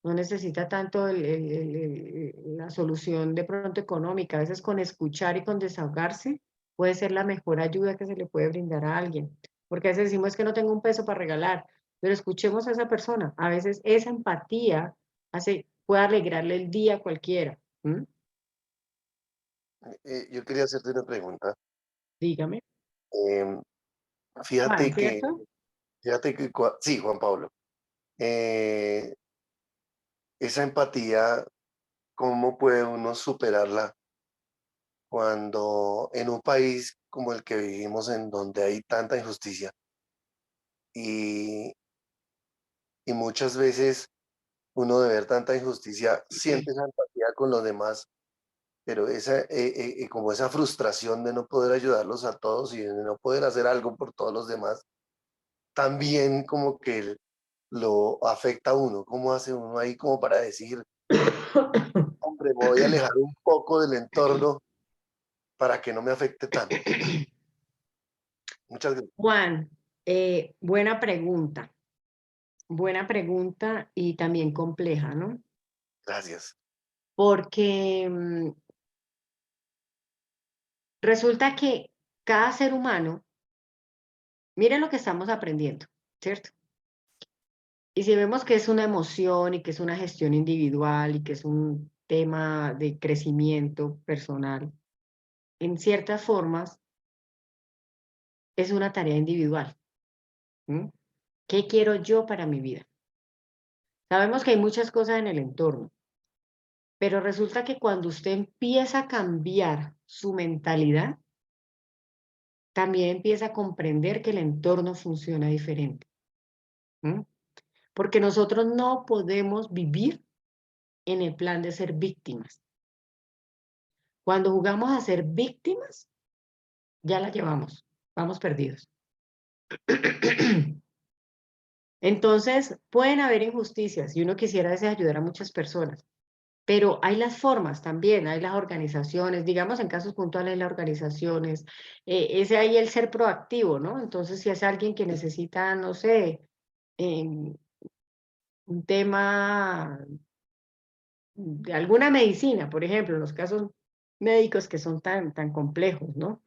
no necesita tanto la solución de pronto económica. A veces con escuchar y con desahogarse puede ser la mejor ayuda que se le puede brindar a alguien. Porque a veces decimos es que no tengo un peso para regalar, pero escuchemos a esa persona. A veces esa empatía puede alegrarle el día a cualquiera. Yo quería hacerte una pregunta. Dígame. Em, Juan, fíjate que, ¿cierto? sí, Juan Pablo, eh, esa empatía, ¿cómo puede uno superarla cuando en un país como el que vivimos, en donde hay tanta injusticia y, y muchas veces uno de ver tanta injusticia siente esa empatía con los demás, pero como esa frustración de no poder ayudarlos a todos y de no poder hacer algo por todos los demás, también como que lo afecta a uno? ¿Cómo hace uno ahí como para decir, hombre, me voy a alejar un poco del entorno para que no me afecte tanto? Muchas gracias. Juan, buena pregunta. Buena pregunta y también compleja, ¿no? Gracias. Porque resulta que cada ser humano, miren lo que estamos aprendiendo, ¿cierto? Y si vemos que es una emoción y que es una gestión individual y que es un tema de crecimiento personal, en ciertas formas es una tarea individual. ¿Qué quiero yo para mi vida? Sabemos que hay muchas cosas en el entorno, pero resulta que cuando usted empieza a cambiar su mentalidad, también empieza a comprender que el entorno funciona diferente. Porque nosotros no podemos vivir en el plan de ser víctimas. Cuando jugamos a ser víctimas, ya la llevamos, vamos perdidos. Entonces, pueden haber injusticias y uno quisiera ayudar a muchas personas, pero hay las formas también, hay las organizaciones, digamos en casos puntuales las organizaciones, ese ahí el ser proactivo, ¿no? Entonces, si es alguien que necesita, no sé, un tema de alguna medicina, por ejemplo, en los casos médicos que son tan complejos, ¿no?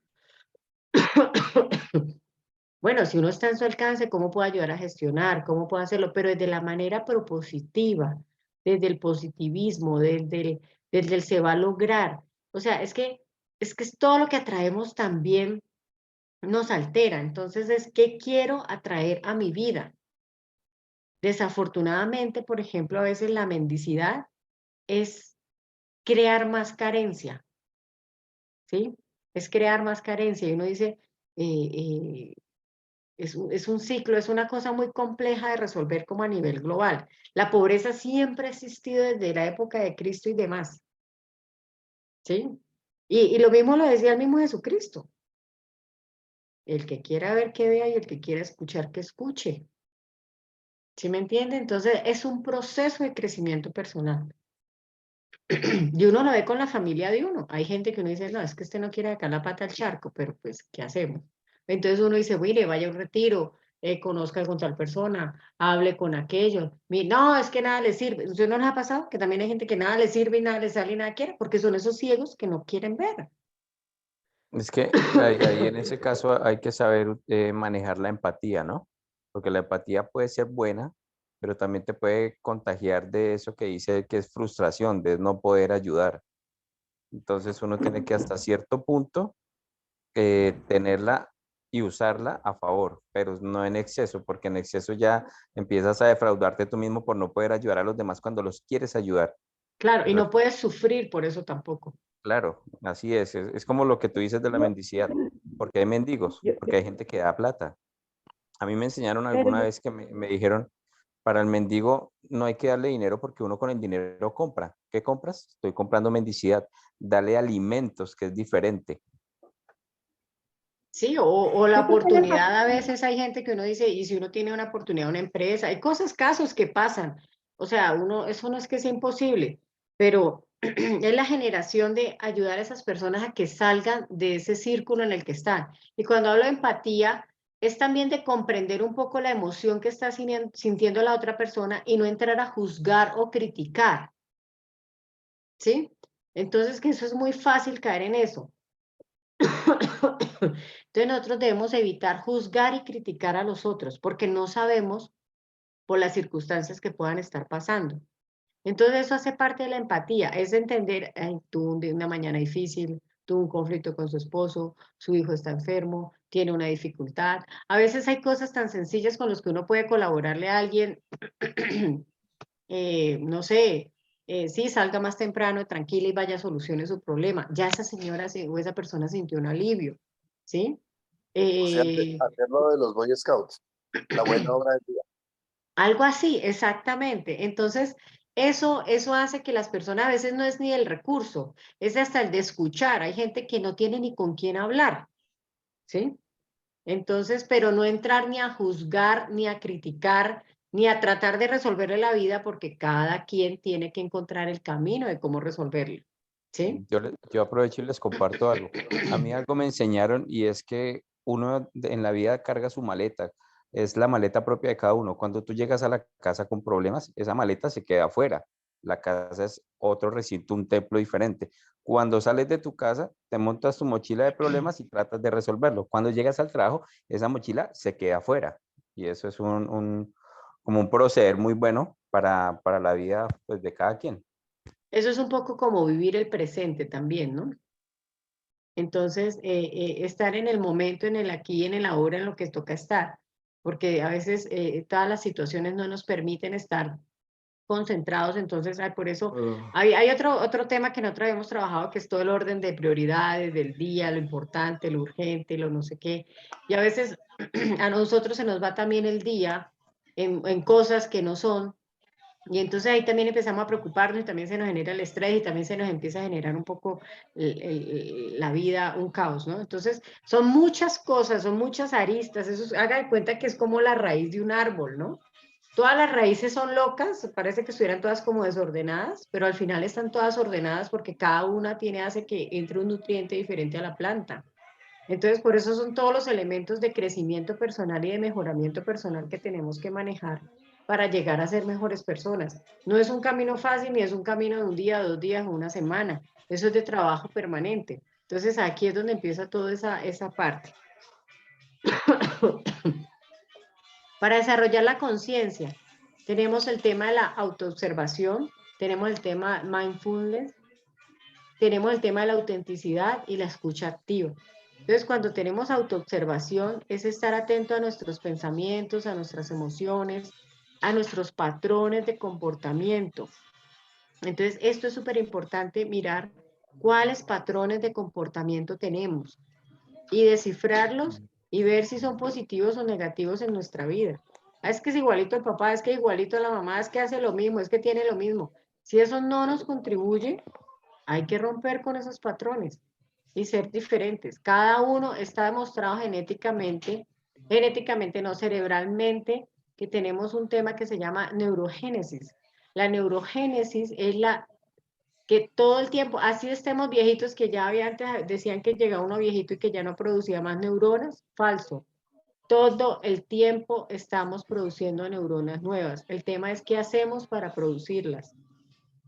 Bueno, si uno está en su alcance, ¿cómo puede ayudar a gestionar? ¿Cómo puede hacerlo? Pero desde la manera propositiva, desde el positivismo, desde el se va a lograr. O sea, es todo lo que atraemos también nos altera. Entonces, ¿qué quiero atraer a mi vida? Desafortunadamente, por ejemplo, a veces la mendicidad es crear más carencia, ¿sí? Es crear más carencia. Y uno dice, es un ciclo, es una cosa muy compleja de resolver como a nivel global. La pobreza siempre ha existido desde la época de Cristo y demás, ¿sí? Y lo mismo lo decía el mismo Jesucristo. El que quiera ver, que vea, y el que quiera escuchar, que escuche. ¿Sí me entiende? Entonces, es un proceso de crecimiento personal. Y uno lo ve con la familia de uno. Hay gente que uno dice, no, es que usted no quiere sacar la pata al charco, pero pues, ¿qué hacemos? Entonces uno dice, mire, vaya a un retiro, conozca con tal persona, hable con aquello. No, es que nada le sirve. ¿Usted no les ha pasado? Que también hay gente que nada le sirve y nada le sale y nada quiere, porque son esos ciegos que no quieren ver. Es que ahí en ese caso hay que saber manejar la empatía, ¿no? Porque la empatía puede ser buena, pero también te puede contagiar de eso que dice que es frustración, de no poder ayudar. Entonces uno tiene que hasta cierto punto tenerla y usarla a favor, pero no en exceso, porque en exceso ya empiezas a defraudarte tú mismo por no poder ayudar a los demás cuando los quieres ayudar. Claro, y Pero no puedes sufrir por eso tampoco. claro, así es como lo que tú dices de la mendicidad, porque hay mendigos, porque hay gente que da plata. A mí me enseñaron alguna vez que me dijeron, para el mendigo no hay que darle dinero porque uno con el dinero compra. ¿Qué compras? Estoy comprando mendicidad. Dale alimentos, que es diferente. Sí, o la oportunidad, a veces hay gente que uno dice, y si uno tiene una oportunidad, una empresa, hay cosas, casos que pasan. O sea, eso no es que sea imposible, pero es la generación de ayudar a esas personas a que salgan de ese círculo en el que están. Y cuando hablo de empatía, es también de comprender un poco la emoción que está sintiendo la otra persona y no entrar a juzgar o criticar. ¿Sí? Entonces, que eso es muy fácil caer en eso. Entonces nosotros debemos evitar juzgar y criticar a los otros porque no sabemos por las circunstancias que puedan estar pasando. Entonces eso hace parte de la empatía, es entender, ay, tuvo una mañana difícil, tuvo un conflicto con su esposo, su hijo está enfermo, tiene una dificultad. A veces hay cosas tan sencillas con las que uno puede colaborarle a alguien, no sé, sí, salga más temprano, tranquila y vaya a solucionar su problema. Ya esa señora o esa persona sintió un alivio, ¿sí? O sea, hacerlo de los Boy Scouts, la buena obra del día. Algo así, exactamente. Entonces, eso hace que las personas a veces no es ni el recurso, es hasta el de escuchar. Hay gente que no tiene ni con quién hablar, ¿sí? Entonces, pero no entrar ni a juzgar, ni a criticar, ni a tratar de resolverle la vida, porque cada quien tiene que encontrar el camino de cómo resolverlo, ¿sí? Yo aprovecho y les comparto algo. A mí algo me enseñaron y es que uno en la vida carga su maleta. Es la maleta propia de cada uno. Cuando tú llegas a la casa con problemas, esa maleta se queda afuera. La casa es otro recinto, un templo diferente. Cuando sales de tu casa, te montas tu mochila de problemas y tratas de resolverlo. Cuando llegas al trabajo, esa mochila se queda afuera. Y eso es como un proceder muy bueno para la vida, pues, de cada quien. Eso es un poco como vivir el presente también, ¿no? Entonces, estar en el momento, en el aquí, en el ahora, en lo que toca estar, porque a veces todas las situaciones no nos permiten estar concentrados, entonces por eso hay otro tema que nosotros habíamos trabajado, que es todo el orden de prioridades del día, lo importante, lo urgente, lo no sé qué, y a veces a nosotros se nos va también el día en cosas que no son. Y entonces ahí también empezamos a preocuparnos y también se nos genera el estrés y también se nos empieza a generar un poco la vida, un caos, ¿no? Entonces son muchas cosas, son muchas aristas, haga de cuenta que es como la raíz de un árbol, ¿no? Todas las raíces son locas, parece que estuvieran todas como desordenadas, pero al final están todas ordenadas porque cada una hace que entre un nutriente diferente a la planta. Entonces, por eso son todos los elementos de crecimiento personal y de mejoramiento personal que tenemos que manejar para llegar a ser mejores personas. No es un camino fácil ni es un camino de un día, 2 días o una semana. Eso es de trabajo permanente. Entonces, aquí es donde empieza toda esa parte. Para desarrollar la conciencia, tenemos el tema de la autoobservación, tenemos el tema mindfulness, tenemos el tema de la autenticidad y la escucha activa. Entonces, cuando tenemos autoobservación, es estar atento a nuestros pensamientos, a nuestras emociones, a nuestros patrones de comportamiento. Entonces, esto es súper importante, mirar cuáles patrones de comportamiento tenemos y descifrarlos y ver si son positivos o negativos en nuestra vida. Es que es igualito el papá, es que igualito la mamá, es que hace lo mismo, es que tiene lo mismo. Si eso no nos contribuye, hay que romper con esos patrones y ser diferentes. Cada uno está demostrado genéticamente no cerebralmente, que tenemos un tema que se llama neurogénesis. La neurogénesis es que todo el tiempo, así estemos viejitos, que ya había antes decían que llegaba uno viejito y que ya no producía más neuronas, falso. Todo el tiempo estamos produciendo neuronas nuevas. El tema es qué hacemos para producirlas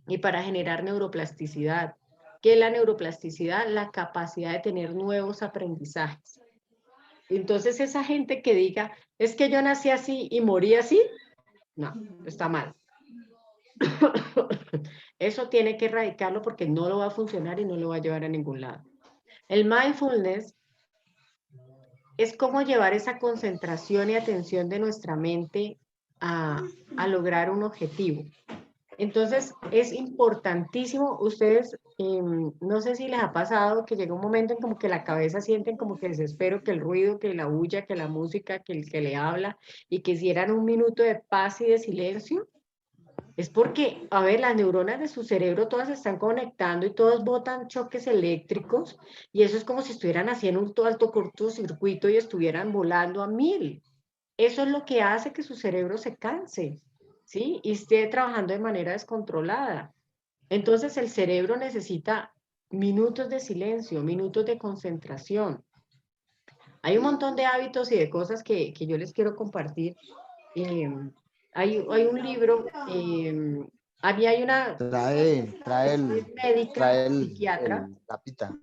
y para generar neuroplasticidad. ¿Qué es la neuroplasticidad? La capacidad de tener nuevos aprendizajes. Entonces esa gente que diga, es que yo nací así y morí así, no, está mal. Eso tiene que erradicarlo porque no lo va a funcionar y no lo va a llevar a ningún lado. El mindfulness es cómo llevar esa concentración y atención de nuestra mente a lograr un objetivo. Entonces, es importantísimo, ustedes, no sé si les ha pasado que llega un momento en como que la cabeza sienten como que desespero, que el ruido, que la bulla, que la música, que el que le habla, y que hicieran un minuto de paz y de silencio. Es porque, a ver, las neuronas de su cerebro todas se están conectando y todas botan choques eléctricos, y eso es como si estuvieran haciendo un alto cortocircuito y estuvieran volando a 1000. Eso es lo que hace que su cerebro se canse, ¿sí? Y esté trabajando de manera descontrolada. Entonces el cerebro necesita minutos de silencio, minutos de concentración. Hay un montón de hábitos y de cosas que yo les quiero compartir. Hay un libro, a mí hay una médica, psiquiatra. Tapita,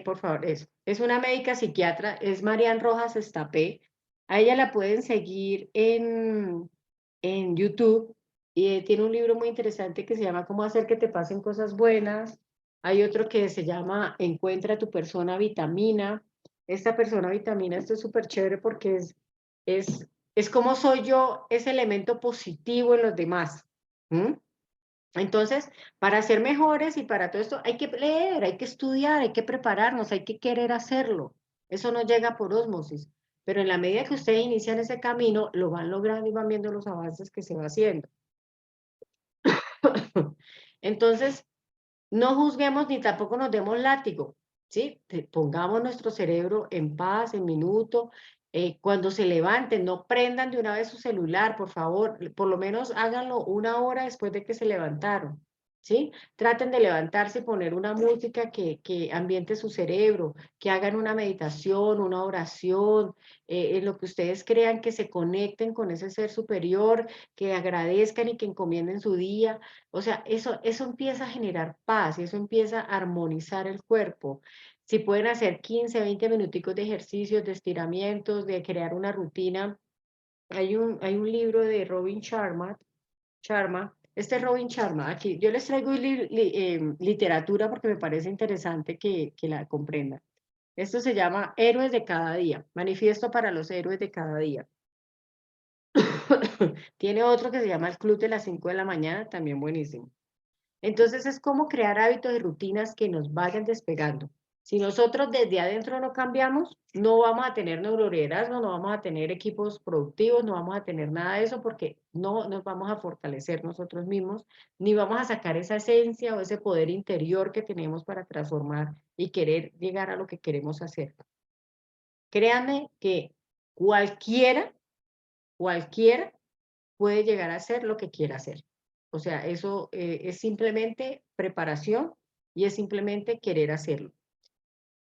Por favor, eso. Es una médica psiquiatra, es Marian Rojas Estapé. A ella la pueden seguir en YouTube y tiene un libro muy interesante que se llama Cómo hacer que te pasen cosas buenas. Hay otro que se llama Encuentra tu persona vitamina. Esta persona vitamina, esto es súper chévere porque es como soy yo, ese elemento positivo en los demás. Entonces, para ser mejores y para todo esto hay que leer, hay que estudiar, hay que prepararnos, hay que querer hacerlo. Eso no llega por ósmosis, pero en la medida que ustedes inician ese camino, lo van logrando y van viendo los avances que se va haciendo. Entonces, no juzguemos ni tampoco nos demos látigo, ¿sí? Pongamos nuestro cerebro en paz, en minuto. Cuando se levanten, no prendan de una vez su celular, por favor. Por lo menos háganlo 1 hora después de que se levantaron, ¿sí? Traten de levantarse y poner una música que ambiente su cerebro, que hagan una meditación, una oración, en lo que ustedes crean, que se conecten con ese ser superior, que agradezcan y que encomienden su día. O sea, eso empieza a generar paz y eso empieza a armonizar el cuerpo. Si pueden hacer 15, 20 minuticos de ejercicios, de estiramientos, de crear una rutina. Hay un libro de Robin Sharma, este es Robin Sharma. Aquí yo les traigo literatura porque me parece interesante que la comprendan. Esto se llama Héroes de cada día, manifiesto para los héroes de cada día. Tiene otro que se llama El Club de las 5 de la mañana, también buenísimo. Entonces es como crear hábitos y rutinas que nos vayan despegando. Si nosotros desde adentro no cambiamos, no vamos a tener neuroliderazgo, no vamos a tener equipos productivos, no vamos a tener nada de eso porque no nos vamos a fortalecer nosotros mismos, ni vamos a sacar esa esencia o ese poder interior que tenemos para transformar y querer llegar a lo que queremos hacer. Créanme que cualquiera puede llegar a hacer lo que quiera hacer. O sea, eso es simplemente preparación y es simplemente querer hacerlo.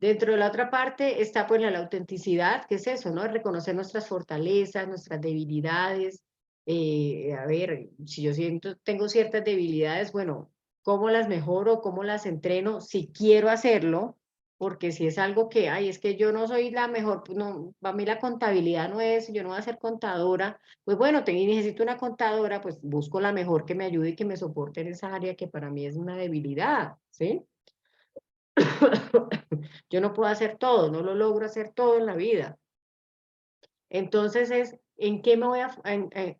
Dentro de la otra parte está pues la autenticidad, que es eso, ¿no? Reconocer nuestras fortalezas, nuestras debilidades. A ver, si yo tengo ciertas debilidades, bueno, ¿cómo las mejoro? ¿Cómo las entreno? Si quiero hacerlo, porque si es algo que, ay, es que yo no soy la mejor, no, para mí la contabilidad no es, yo no voy a ser contadora, pues bueno, necesito una contadora, pues busco la mejor que me ayude y que me soporte en esa área que para mí es una debilidad, ¿sí? Yo no puedo hacer todo, no lo logro hacer todo en la vida. Entonces es, ¿en qué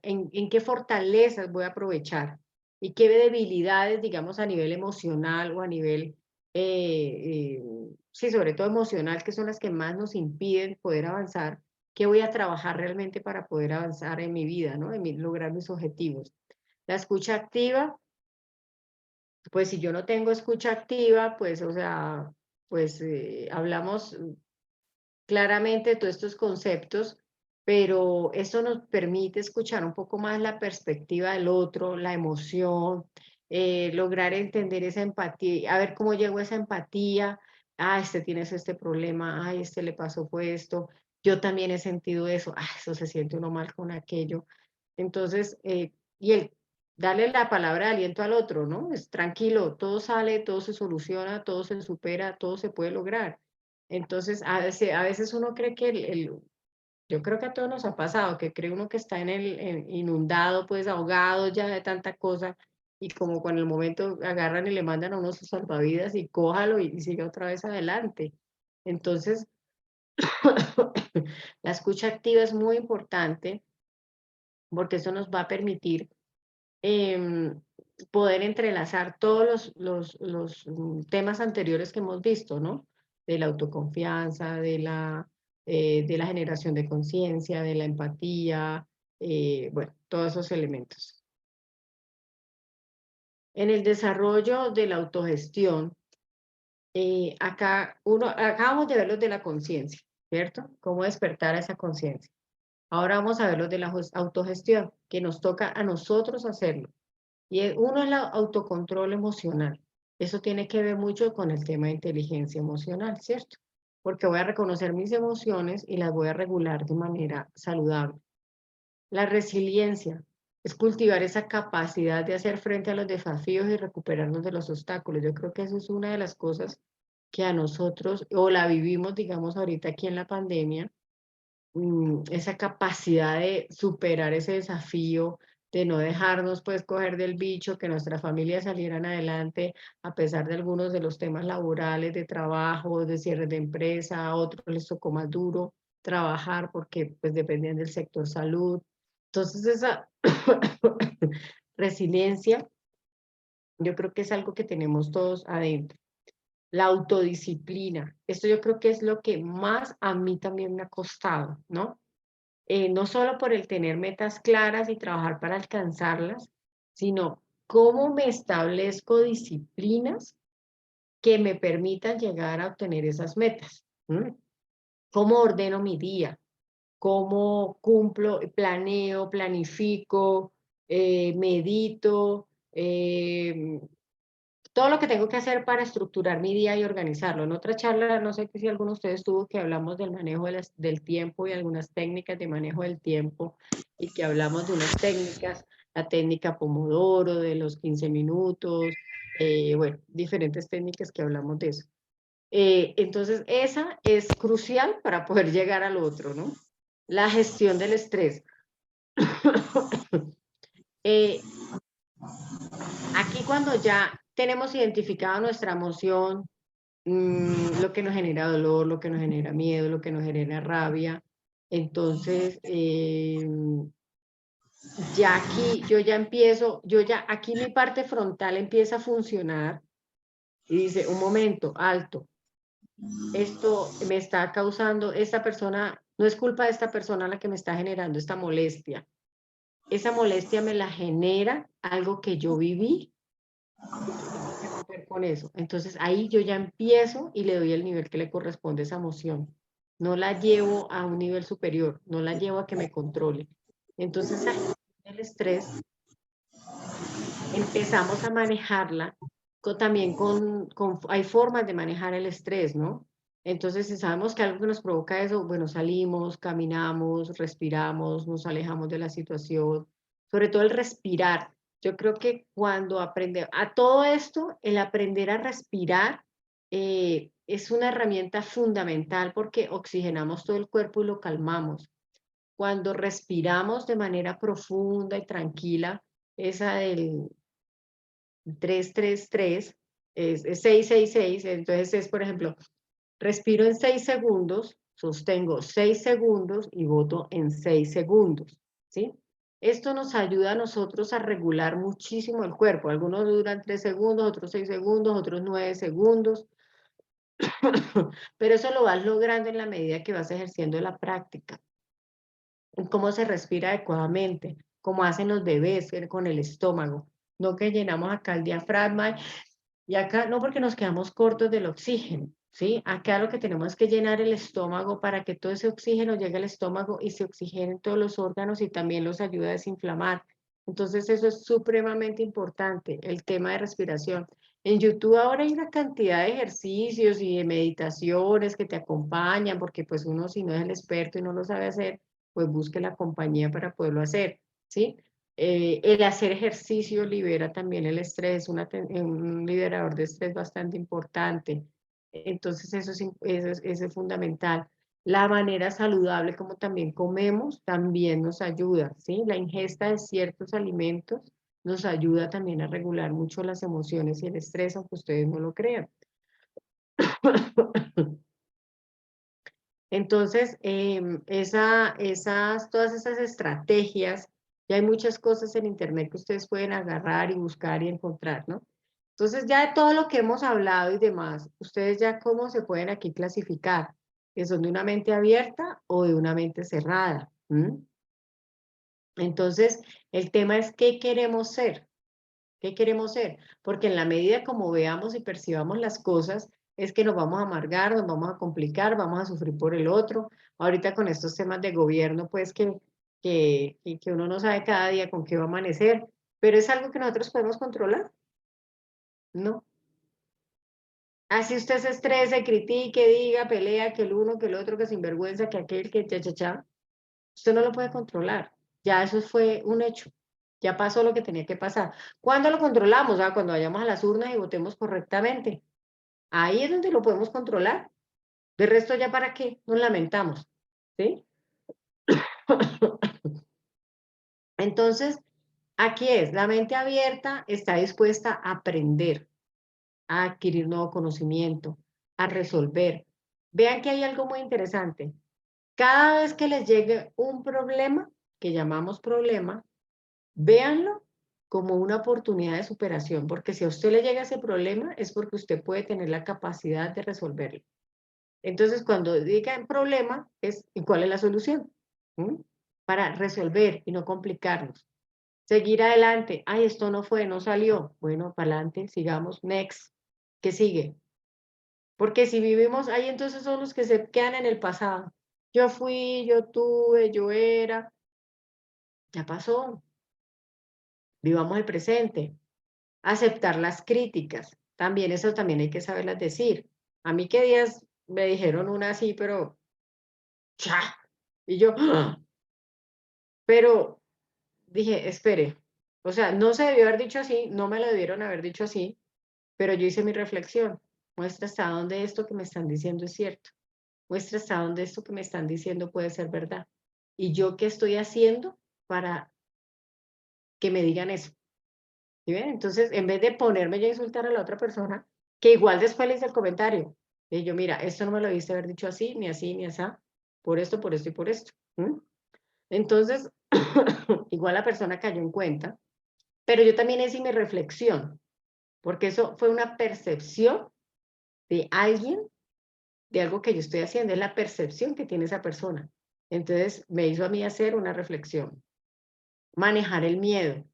en qué fortalezas voy a aprovechar? ¿Y qué debilidades, digamos, a nivel emocional o a nivel, sí, sobre todo emocional, que son las que más nos impiden poder avanzar? ¿Qué voy a trabajar realmente para poder avanzar en mi vida, ¿no? Lograr mis objetivos. La escucha activa, pues si yo no tengo escucha activa, pues, o sea, pues hablamos claramente de todos estos conceptos, pero esto nos permite escuchar un poco más la perspectiva del otro, la emoción, lograr entender esa empatía, a ver cómo llegó esa empatía. Este tienes este problema, este le pasó fue esto, yo también he sentido eso, eso se siente uno mal con aquello. Entonces, y el darle la palabra de aliento al otro, ¿no? Es tranquilo, todo sale, todo se soluciona, todo se supera, todo se puede lograr. Entonces, a veces uno cree que yo creo que a todos nos ha pasado, que cree uno que está inundado, pues ahogado ya de tanta cosa, y como cuando en el momento agarran y le mandan a uno sus salvavidas y cójalo y sigue otra vez adelante. Entonces, la escucha activa es muy importante porque eso nos va a permitir poder entrelazar todos los temas anteriores que hemos visto, ¿no? De la autoconfianza, de la generación de conciencia, de la empatía, bueno, todos esos elementos. En el desarrollo de la autogestión, acabamos de ver los de la conciencia, ¿cierto? Cómo despertar a esa conciencia. Ahora vamos a ver los de la autogestión, que nos toca a nosotros hacerlo. Y uno es el autocontrol emocional. Eso tiene que ver mucho con el tema de inteligencia emocional, ¿cierto? Porque voy a reconocer mis emociones y las voy a regular de manera saludable. La resiliencia es cultivar esa capacidad de hacer frente a los desafíos y recuperarnos de los obstáculos. Yo creo que eso es una de las cosas que a nosotros, o la vivimos, digamos, ahorita aquí en la pandemia, esa capacidad de superar ese desafío, de no dejarnos pues coger del bicho, que nuestras familias salieran adelante a pesar de algunos de los temas laborales, de trabajo, de cierre de empresa. A otros les tocó más duro trabajar porque pues dependían del sector salud. Entonces esa resiliencia yo creo que es algo que tenemos todos adentro. La autodisciplina, esto yo creo que es lo que más a mí también me ha costado, ¿no? No solo por el tener metas claras y trabajar para alcanzarlas, sino cómo me establezco disciplinas que me permitan llegar a obtener esas metas. ¿Cómo ordeno mi día? ¿Cómo cumplo, planeo, planifico, medito? Todo lo que tengo que hacer para estructurar mi día y organizarlo. En otra charla, no sé si alguno de ustedes tuvo, que hablamos del manejo del tiempo y algunas técnicas de manejo del tiempo, y que hablamos de unas técnicas, la técnica Pomodoro, de los 15 minutos, bueno, diferentes técnicas que hablamos de eso. Entonces, esa es crucial para poder llegar al otro, ¿no? La gestión del estrés. Aquí cuando ya tenemos identificada nuestra emoción, lo que nos genera dolor, lo que nos genera miedo, lo que nos genera rabia, entonces ya aquí aquí mi parte frontal empieza a funcionar y dice, un momento, alto, esto me está causando, esta persona, no es culpa de esta persona la que me está generando esta molestia. Esa molestia me la genera algo que yo viví, y romper con eso. Entonces ahí yo ya empiezo y le doy el nivel que le corresponde a esa emoción. No la llevo a un nivel superior, no la llevo a que me controle. Entonces el estrés empezamos a manejarla también hay formas de manejar el estrés, ¿no? Entonces, si sabemos que algo que nos provoca eso, bueno, salimos, caminamos, respiramos, nos alejamos de la situación, sobre todo el respirar. Yo creo que cuando a todo esto, el aprender a respirar es una herramienta fundamental porque oxigenamos todo el cuerpo y lo calmamos. Cuando respiramos de manera profunda y tranquila, esa del 3-3-3 es 6-6-6, entonces es, por ejemplo, respiro en 6 segundos, sostengo 6 segundos y boto en 6 segundos, ¿sí? Esto nos ayuda a nosotros a regular muchísimo el cuerpo. Algunos duran 3 segundos, otros 6 segundos, otros 9 segundos. Pero eso lo vas logrando en la medida que vas ejerciendo la práctica. Cómo se respira adecuadamente, cómo hacen los bebés con el estómago. No que llenamos acá el diafragma y acá no, porque nos quedamos cortos del oxígeno, ¿sí? Acá lo que tenemos es que llenar el estómago para que todo ese oxígeno llegue al estómago y se oxigenen todos los órganos y también los ayuda a desinflamar. Entonces eso es supremamente importante, el tema de respiración. En YouTube ahora hay una cantidad de ejercicios y de meditaciones que te acompañan, porque pues uno si no es el experto y no lo sabe hacer, pues busque la compañía para poderlo hacer, ¿sí? El hacer ejercicio libera también el estrés, un liberador de estrés bastante importante. Entonces eso es fundamental. La manera saludable como también comemos también nos ayuda, ¿sí? La ingesta de ciertos alimentos nos ayuda también a regular mucho las emociones y el estrés, aunque ustedes no lo crean. Entonces, todas esas estrategias, ya hay muchas cosas en internet que ustedes pueden agarrar y buscar y encontrar, ¿no? Entonces, ya de todo lo que hemos hablado y demás, ustedes ya cómo se pueden aquí clasificar, que son de una mente abierta o de una mente cerrada. Entonces, el tema es qué queremos ser. ¿Qué queremos ser? Porque en la medida como veamos y percibamos las cosas, es que nos vamos a amargar, nos vamos a complicar, vamos a sufrir por el otro. Ahorita con estos temas de gobierno, pues que uno no sabe cada día con qué va a amanecer, pero es algo que nosotros podemos controlar, ¿no? Así usted se estrese, critique, diga, pelea, que el uno, que el otro, que sinvergüenza, que aquel, que cha. Usted no lo puede controlar. Ya eso fue un hecho. Ya pasó lo que tenía que pasar. ¿Cuándo lo controlamos? Cuando vayamos a las urnas y votemos correctamente. Ahí es donde lo podemos controlar. De resto, ¿ya para qué? Nos lamentamos. ¿Sí? Entonces, aquí es, la mente abierta está dispuesta a aprender, a adquirir nuevo conocimiento, a resolver. Vean que hay algo muy interesante. Cada vez que les llegue un problema, que llamamos problema, véanlo como una oportunidad de superación, porque si a usted le llega ese problema es porque usted puede tener la capacidad de resolverlo. Entonces, cuando digan problema, ¿y cuál es la solución? Para resolver y no complicarnos. Seguir adelante. Ay, esto no fue, no salió. Bueno, para adelante, sigamos. Next. ¿Qué sigue? Porque si vivimos ahí, entonces son los que se quedan en el pasado. Yo fui, yo tuve, yo era. Ya pasó. Vivamos el presente. Aceptar las críticas. También eso también hay que saberlas decir. A mí qué días me dijeron una así, pero ¡cha! Y yo, ¡ah! Pero dije, espere, o sea, no se debió haber dicho así, no me lo debieron haber dicho así, pero yo hice mi reflexión. Muestra hasta dónde esto que me están diciendo es cierto. Muestra hasta dónde esto que me están diciendo puede ser verdad. ¿Y yo qué estoy haciendo para que me digan eso? ¿Sí ven? Entonces, en vez de ponerme yo a insultar a la otra persona, que igual después le hice el comentario, y yo, mira, esto no me lo debiste haber dicho así, ni así, ni así, por esto y por esto. Entonces, igual la persona cayó en cuenta, pero yo también hice mi reflexión, porque eso fue una percepción de alguien, de algo que yo estoy haciendo, es la percepción que tiene esa persona. Entonces, me hizo a mí hacer una reflexión. Manejar el miedo.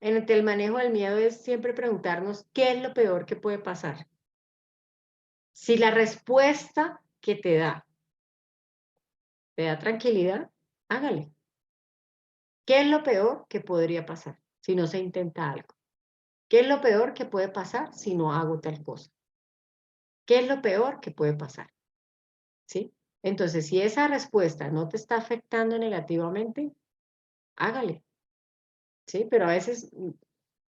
En el manejo del miedo es siempre preguntarnos qué es lo peor que puede pasar. Si la respuesta que te da tranquilidad, hágale. ¿Qué es lo peor que podría pasar si no se intenta algo? ¿Qué es lo peor que puede pasar si no hago tal cosa? ¿Qué es lo peor que puede pasar? ¿Sí? Entonces, si esa respuesta no te está afectando negativamente, hágale. ¿Sí? Pero a veces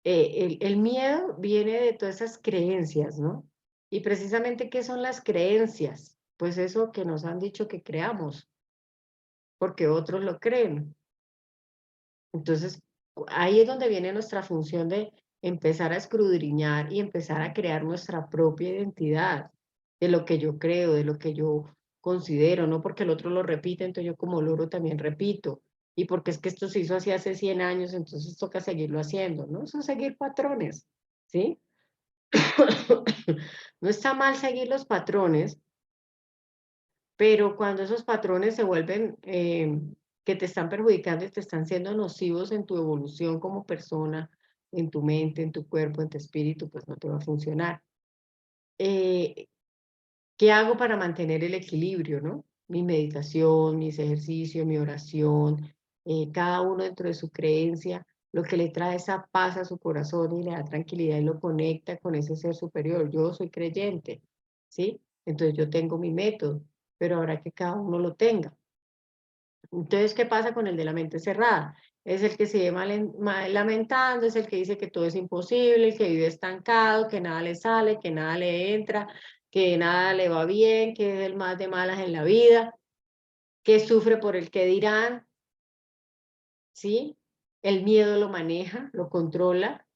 el miedo viene de todas esas creencias, ¿no? Y precisamente, ¿qué son las creencias? Pues eso que nos han dicho que creamos, porque otros lo creen. Entonces, ahí es donde viene nuestra función de empezar a escudriñar y empezar a crear nuestra propia identidad de lo que yo creo, de lo que yo considero, no porque el otro lo repite, entonces yo como loro también repito, y porque es que esto se hizo así hace 100 años, entonces toca seguirlo haciendo, ¿no? Eso es seguir patrones, ¿sí? No está mal seguir los patrones, pero cuando esos patrones se vuelven que te están perjudicando y te están siendo nocivos en tu evolución como persona, en tu mente, en tu cuerpo, en tu espíritu, pues no te va a funcionar. ¿Qué hago para mantener el equilibrio, no? Mi meditación, mis ejercicios, mi oración, cada uno dentro de su creencia, lo que le trae esa paz a su corazón y le da tranquilidad y lo conecta con ese ser superior. Yo soy creyente, ¿sí? Entonces yo tengo mi método, pero ahora que cada uno lo tenga. Entonces, ¿qué pasa con el de la mente cerrada? Es el que se lleva lamentando, es el que dice que todo es imposible, el que vive estancado, que nada le sale, que nada le entra, que nada le va bien, que es el más de malas en la vida, que sufre por el que dirán, ¿sí? El miedo lo maneja, lo controla,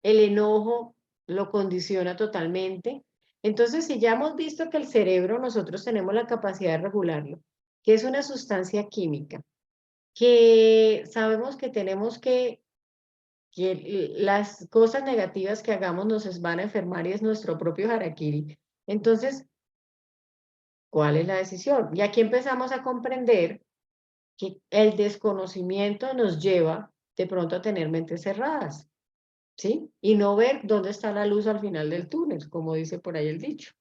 el enojo lo condiciona totalmente. Entonces, si ya hemos visto que el cerebro, nosotros tenemos la capacidad de regularlo, que es una sustancia química, que sabemos que tenemos que las cosas negativas que hagamos nos van a enfermar y es nuestro propio harakiri. Entonces, ¿cuál es la decisión? Y aquí empezamos a comprender que el desconocimiento nos lleva de pronto a tener mentes cerradas, ¿sí? Y no ver dónde está la luz al final del túnel, como dice por ahí el dicho.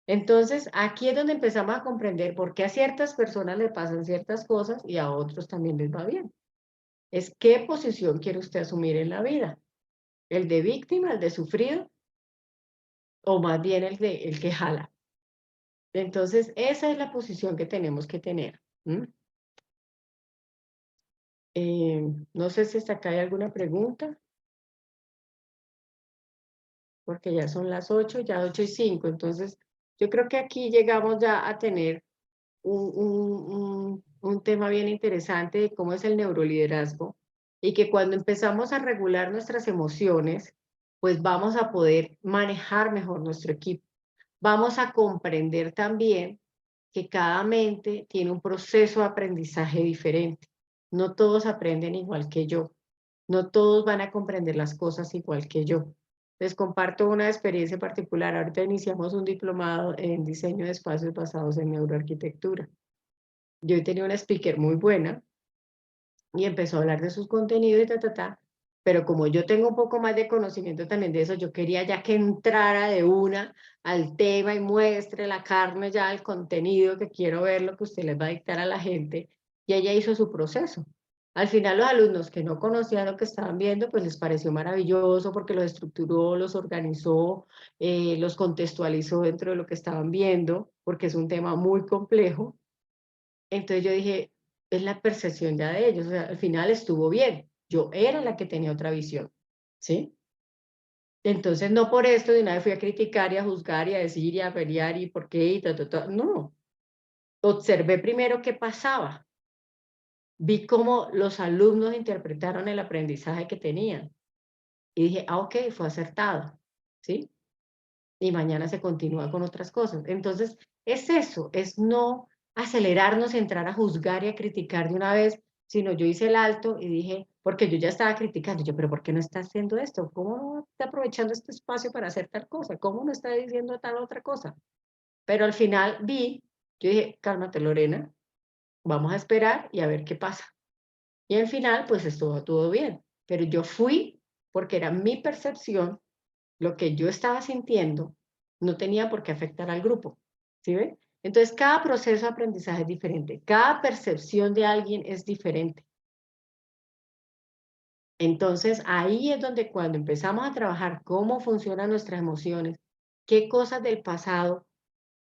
Entonces, aquí es donde empezamos a comprender por qué a ciertas personas le pasan ciertas cosas y a otros también les va bien. Es qué posición quiere usted asumir en la vida. ¿El de víctima, el de sufrido? ¿O más bien el que jala? Entonces, esa es la posición que tenemos que tener. No sé si hasta acá hay alguna pregunta. Porque ya son las 8, ya 8:05. Entonces, yo creo que aquí llegamos ya a tener un tema bien interesante de cómo es el neuroliderazgo y que cuando empezamos a regular nuestras emociones, pues vamos a poder manejar mejor nuestro equipo. Vamos a comprender también que cada mente tiene un proceso de aprendizaje diferente. No todos aprenden igual que yo. No todos van a comprender las cosas igual que yo. Les comparto una experiencia particular. Ahorita iniciamos un diplomado en diseño de espacios basados en neuroarquitectura. Yo tenía una speaker muy buena y empezó a hablar de sus contenidos y pero como yo tengo un poco más de conocimiento también de eso, yo quería ya que entrara de una al tema y muestre la carne ya el contenido que quiero ver, lo que usted les va a dictar a la gente, y ella hizo su proceso. Al final los alumnos que no conocían lo que estaban viendo, pues les pareció maravilloso porque los estructuró, los organizó, los contextualizó dentro de lo que estaban viendo, porque es un tema muy complejo. Entonces yo dije, es la percepción ya de ellos, o sea, al final estuvo bien, yo era la que tenía otra visión, ¿sí? Entonces no por esto de una vez fui a criticar y a juzgar y a decir y a pelear y por qué y no. Observé primero qué pasaba, vi cómo los alumnos interpretaron el aprendizaje que tenían y dije, ok, fue acertado, ¿sí? Y mañana se continúa con otras cosas. Entonces, es eso, es no acelerarnos, entrar a juzgar y a criticar de una vez, sino yo hice el alto y dije, porque yo ya estaba criticando, yo, pero ¿por qué no está haciendo esto? ¿Cómo no está aprovechando este espacio para hacer tal cosa? ¿Cómo no está diciendo tal otra cosa? Pero al final vi, yo dije, cálmate Lorena, vamos a esperar y a ver qué pasa. Y al final, pues estuvo todo bien, pero yo fui porque era mi percepción, lo que yo estaba sintiendo no tenía por qué afectar al grupo, ¿sí ven? Entonces, cada proceso de aprendizaje es diferente, cada percepción de alguien es diferente. Entonces, ahí es donde cuando empezamos a trabajar cómo funcionan nuestras emociones, qué cosas del pasado,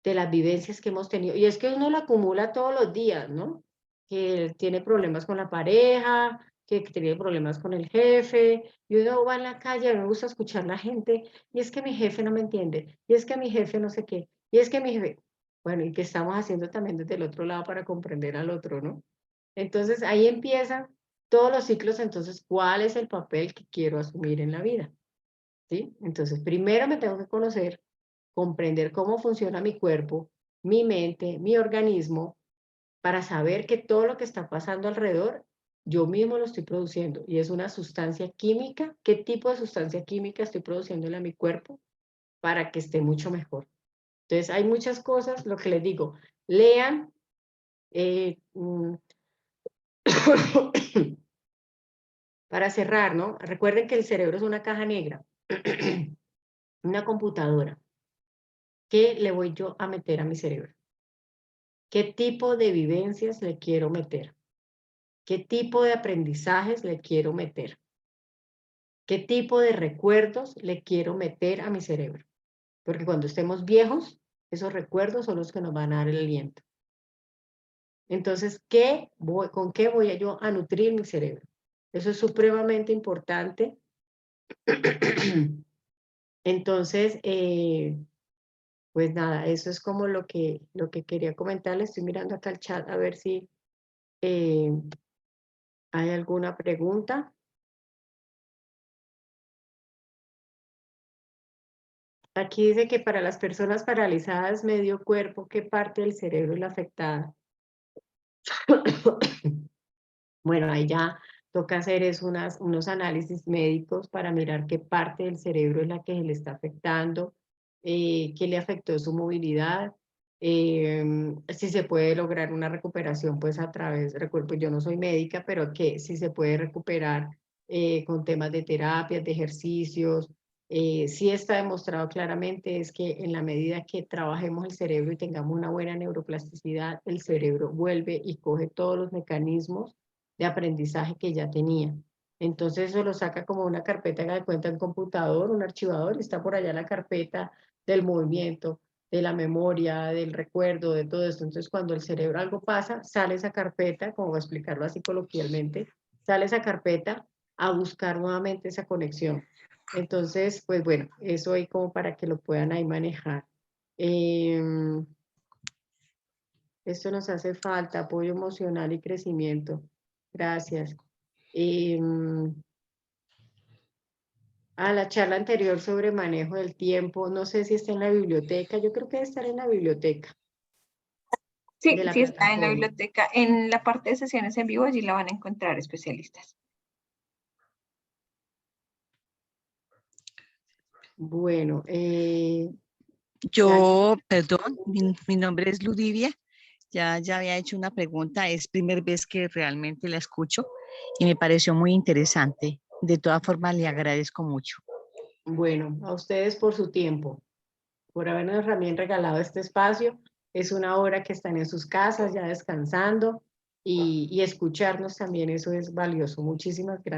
de las vivencias que hemos tenido, y es que uno lo acumula todos los días, ¿no? Que tiene problemas con la pareja, que tiene problemas con el jefe, y uno va en la calle, a mí me gusta escuchar a la gente, y es que mi jefe no me entiende, y es que mi jefe no sé qué, y es que mi jefe, bueno, y qué estamos haciendo también desde el otro lado para comprender al otro, ¿no? Entonces ahí empiezan todos los ciclos, entonces, ¿cuál es el papel que quiero asumir en la vida? ¿Sí? Entonces, primero me tengo que conocer, comprender cómo funciona mi cuerpo, mi mente, mi organismo, para saber que todo lo que está pasando alrededor, yo mismo lo estoy produciendo. Y es una sustancia química. ¿Qué tipo de sustancia química estoy produciéndole a mi cuerpo para que esté mucho mejor? Entonces, hay muchas cosas, lo que les digo, lean. Para cerrar, ¿no? Recuerden que el cerebro es una caja negra, una computadora. ¿Qué le voy yo a meter a mi cerebro? ¿Qué tipo de vivencias le quiero meter? ¿Qué tipo de aprendizajes le quiero meter? ¿Qué tipo de recuerdos le quiero meter a mi cerebro? Porque cuando estemos viejos, esos recuerdos son los que nos van a dar el aliento. Entonces, ¿con qué voy yo a nutrir mi cerebro? Eso es supremamente importante. Entonces, pues nada, eso es como lo que quería comentarles. Estoy mirando acá el chat a ver si hay alguna pregunta. Aquí dice que para las personas paralizadas medio cuerpo, ¿qué parte del cerebro es la afectada? Bueno, ahí ya toca hacer unos análisis médicos para mirar qué parte del cerebro es la que le está afectando, qué le afectó su movilidad, si se puede lograr una recuperación pues a través, recuerdo, yo no soy médica, pero que si se puede recuperar con temas de terapias, de ejercicios. Sí está demostrado claramente es que en la medida que trabajemos el cerebro y tengamos una buena neuroplasticidad, el cerebro vuelve y coge todos los mecanismos de aprendizaje que ya tenía. Entonces eso lo saca como una carpeta que da cuenta en computador, un archivador, y está por allá la carpeta del movimiento, de la memoria, del recuerdo, de todo esto. Entonces cuando el cerebro algo pasa, sale esa carpeta, como voy a explicarlo así coloquialmente, sale esa carpeta a buscar nuevamente esa conexión. Entonces, pues bueno, eso ahí como para que lo puedan ahí manejar. Esto nos hace falta, apoyo emocional y crecimiento. Gracias. La charla anterior sobre manejo del tiempo, no sé si está en la biblioteca, yo creo que debe estar en la biblioteca. Sí, de la sí está en la plataforma. biblioteca. En la parte de sesiones en vivo, allí la van a encontrar especialistas. Bueno, Yo, perdón, mi nombre es Ludivia. Ya había hecho una pregunta, es primera vez que realmente la escucho y me pareció muy interesante. De todas formas, le agradezco mucho. bueno, a ustedes por su tiempo, por habernos también regalado este espacio. Es una hora que están en sus casas ya descansando y escucharnos también, eso es valioso. Muchísimas gracias.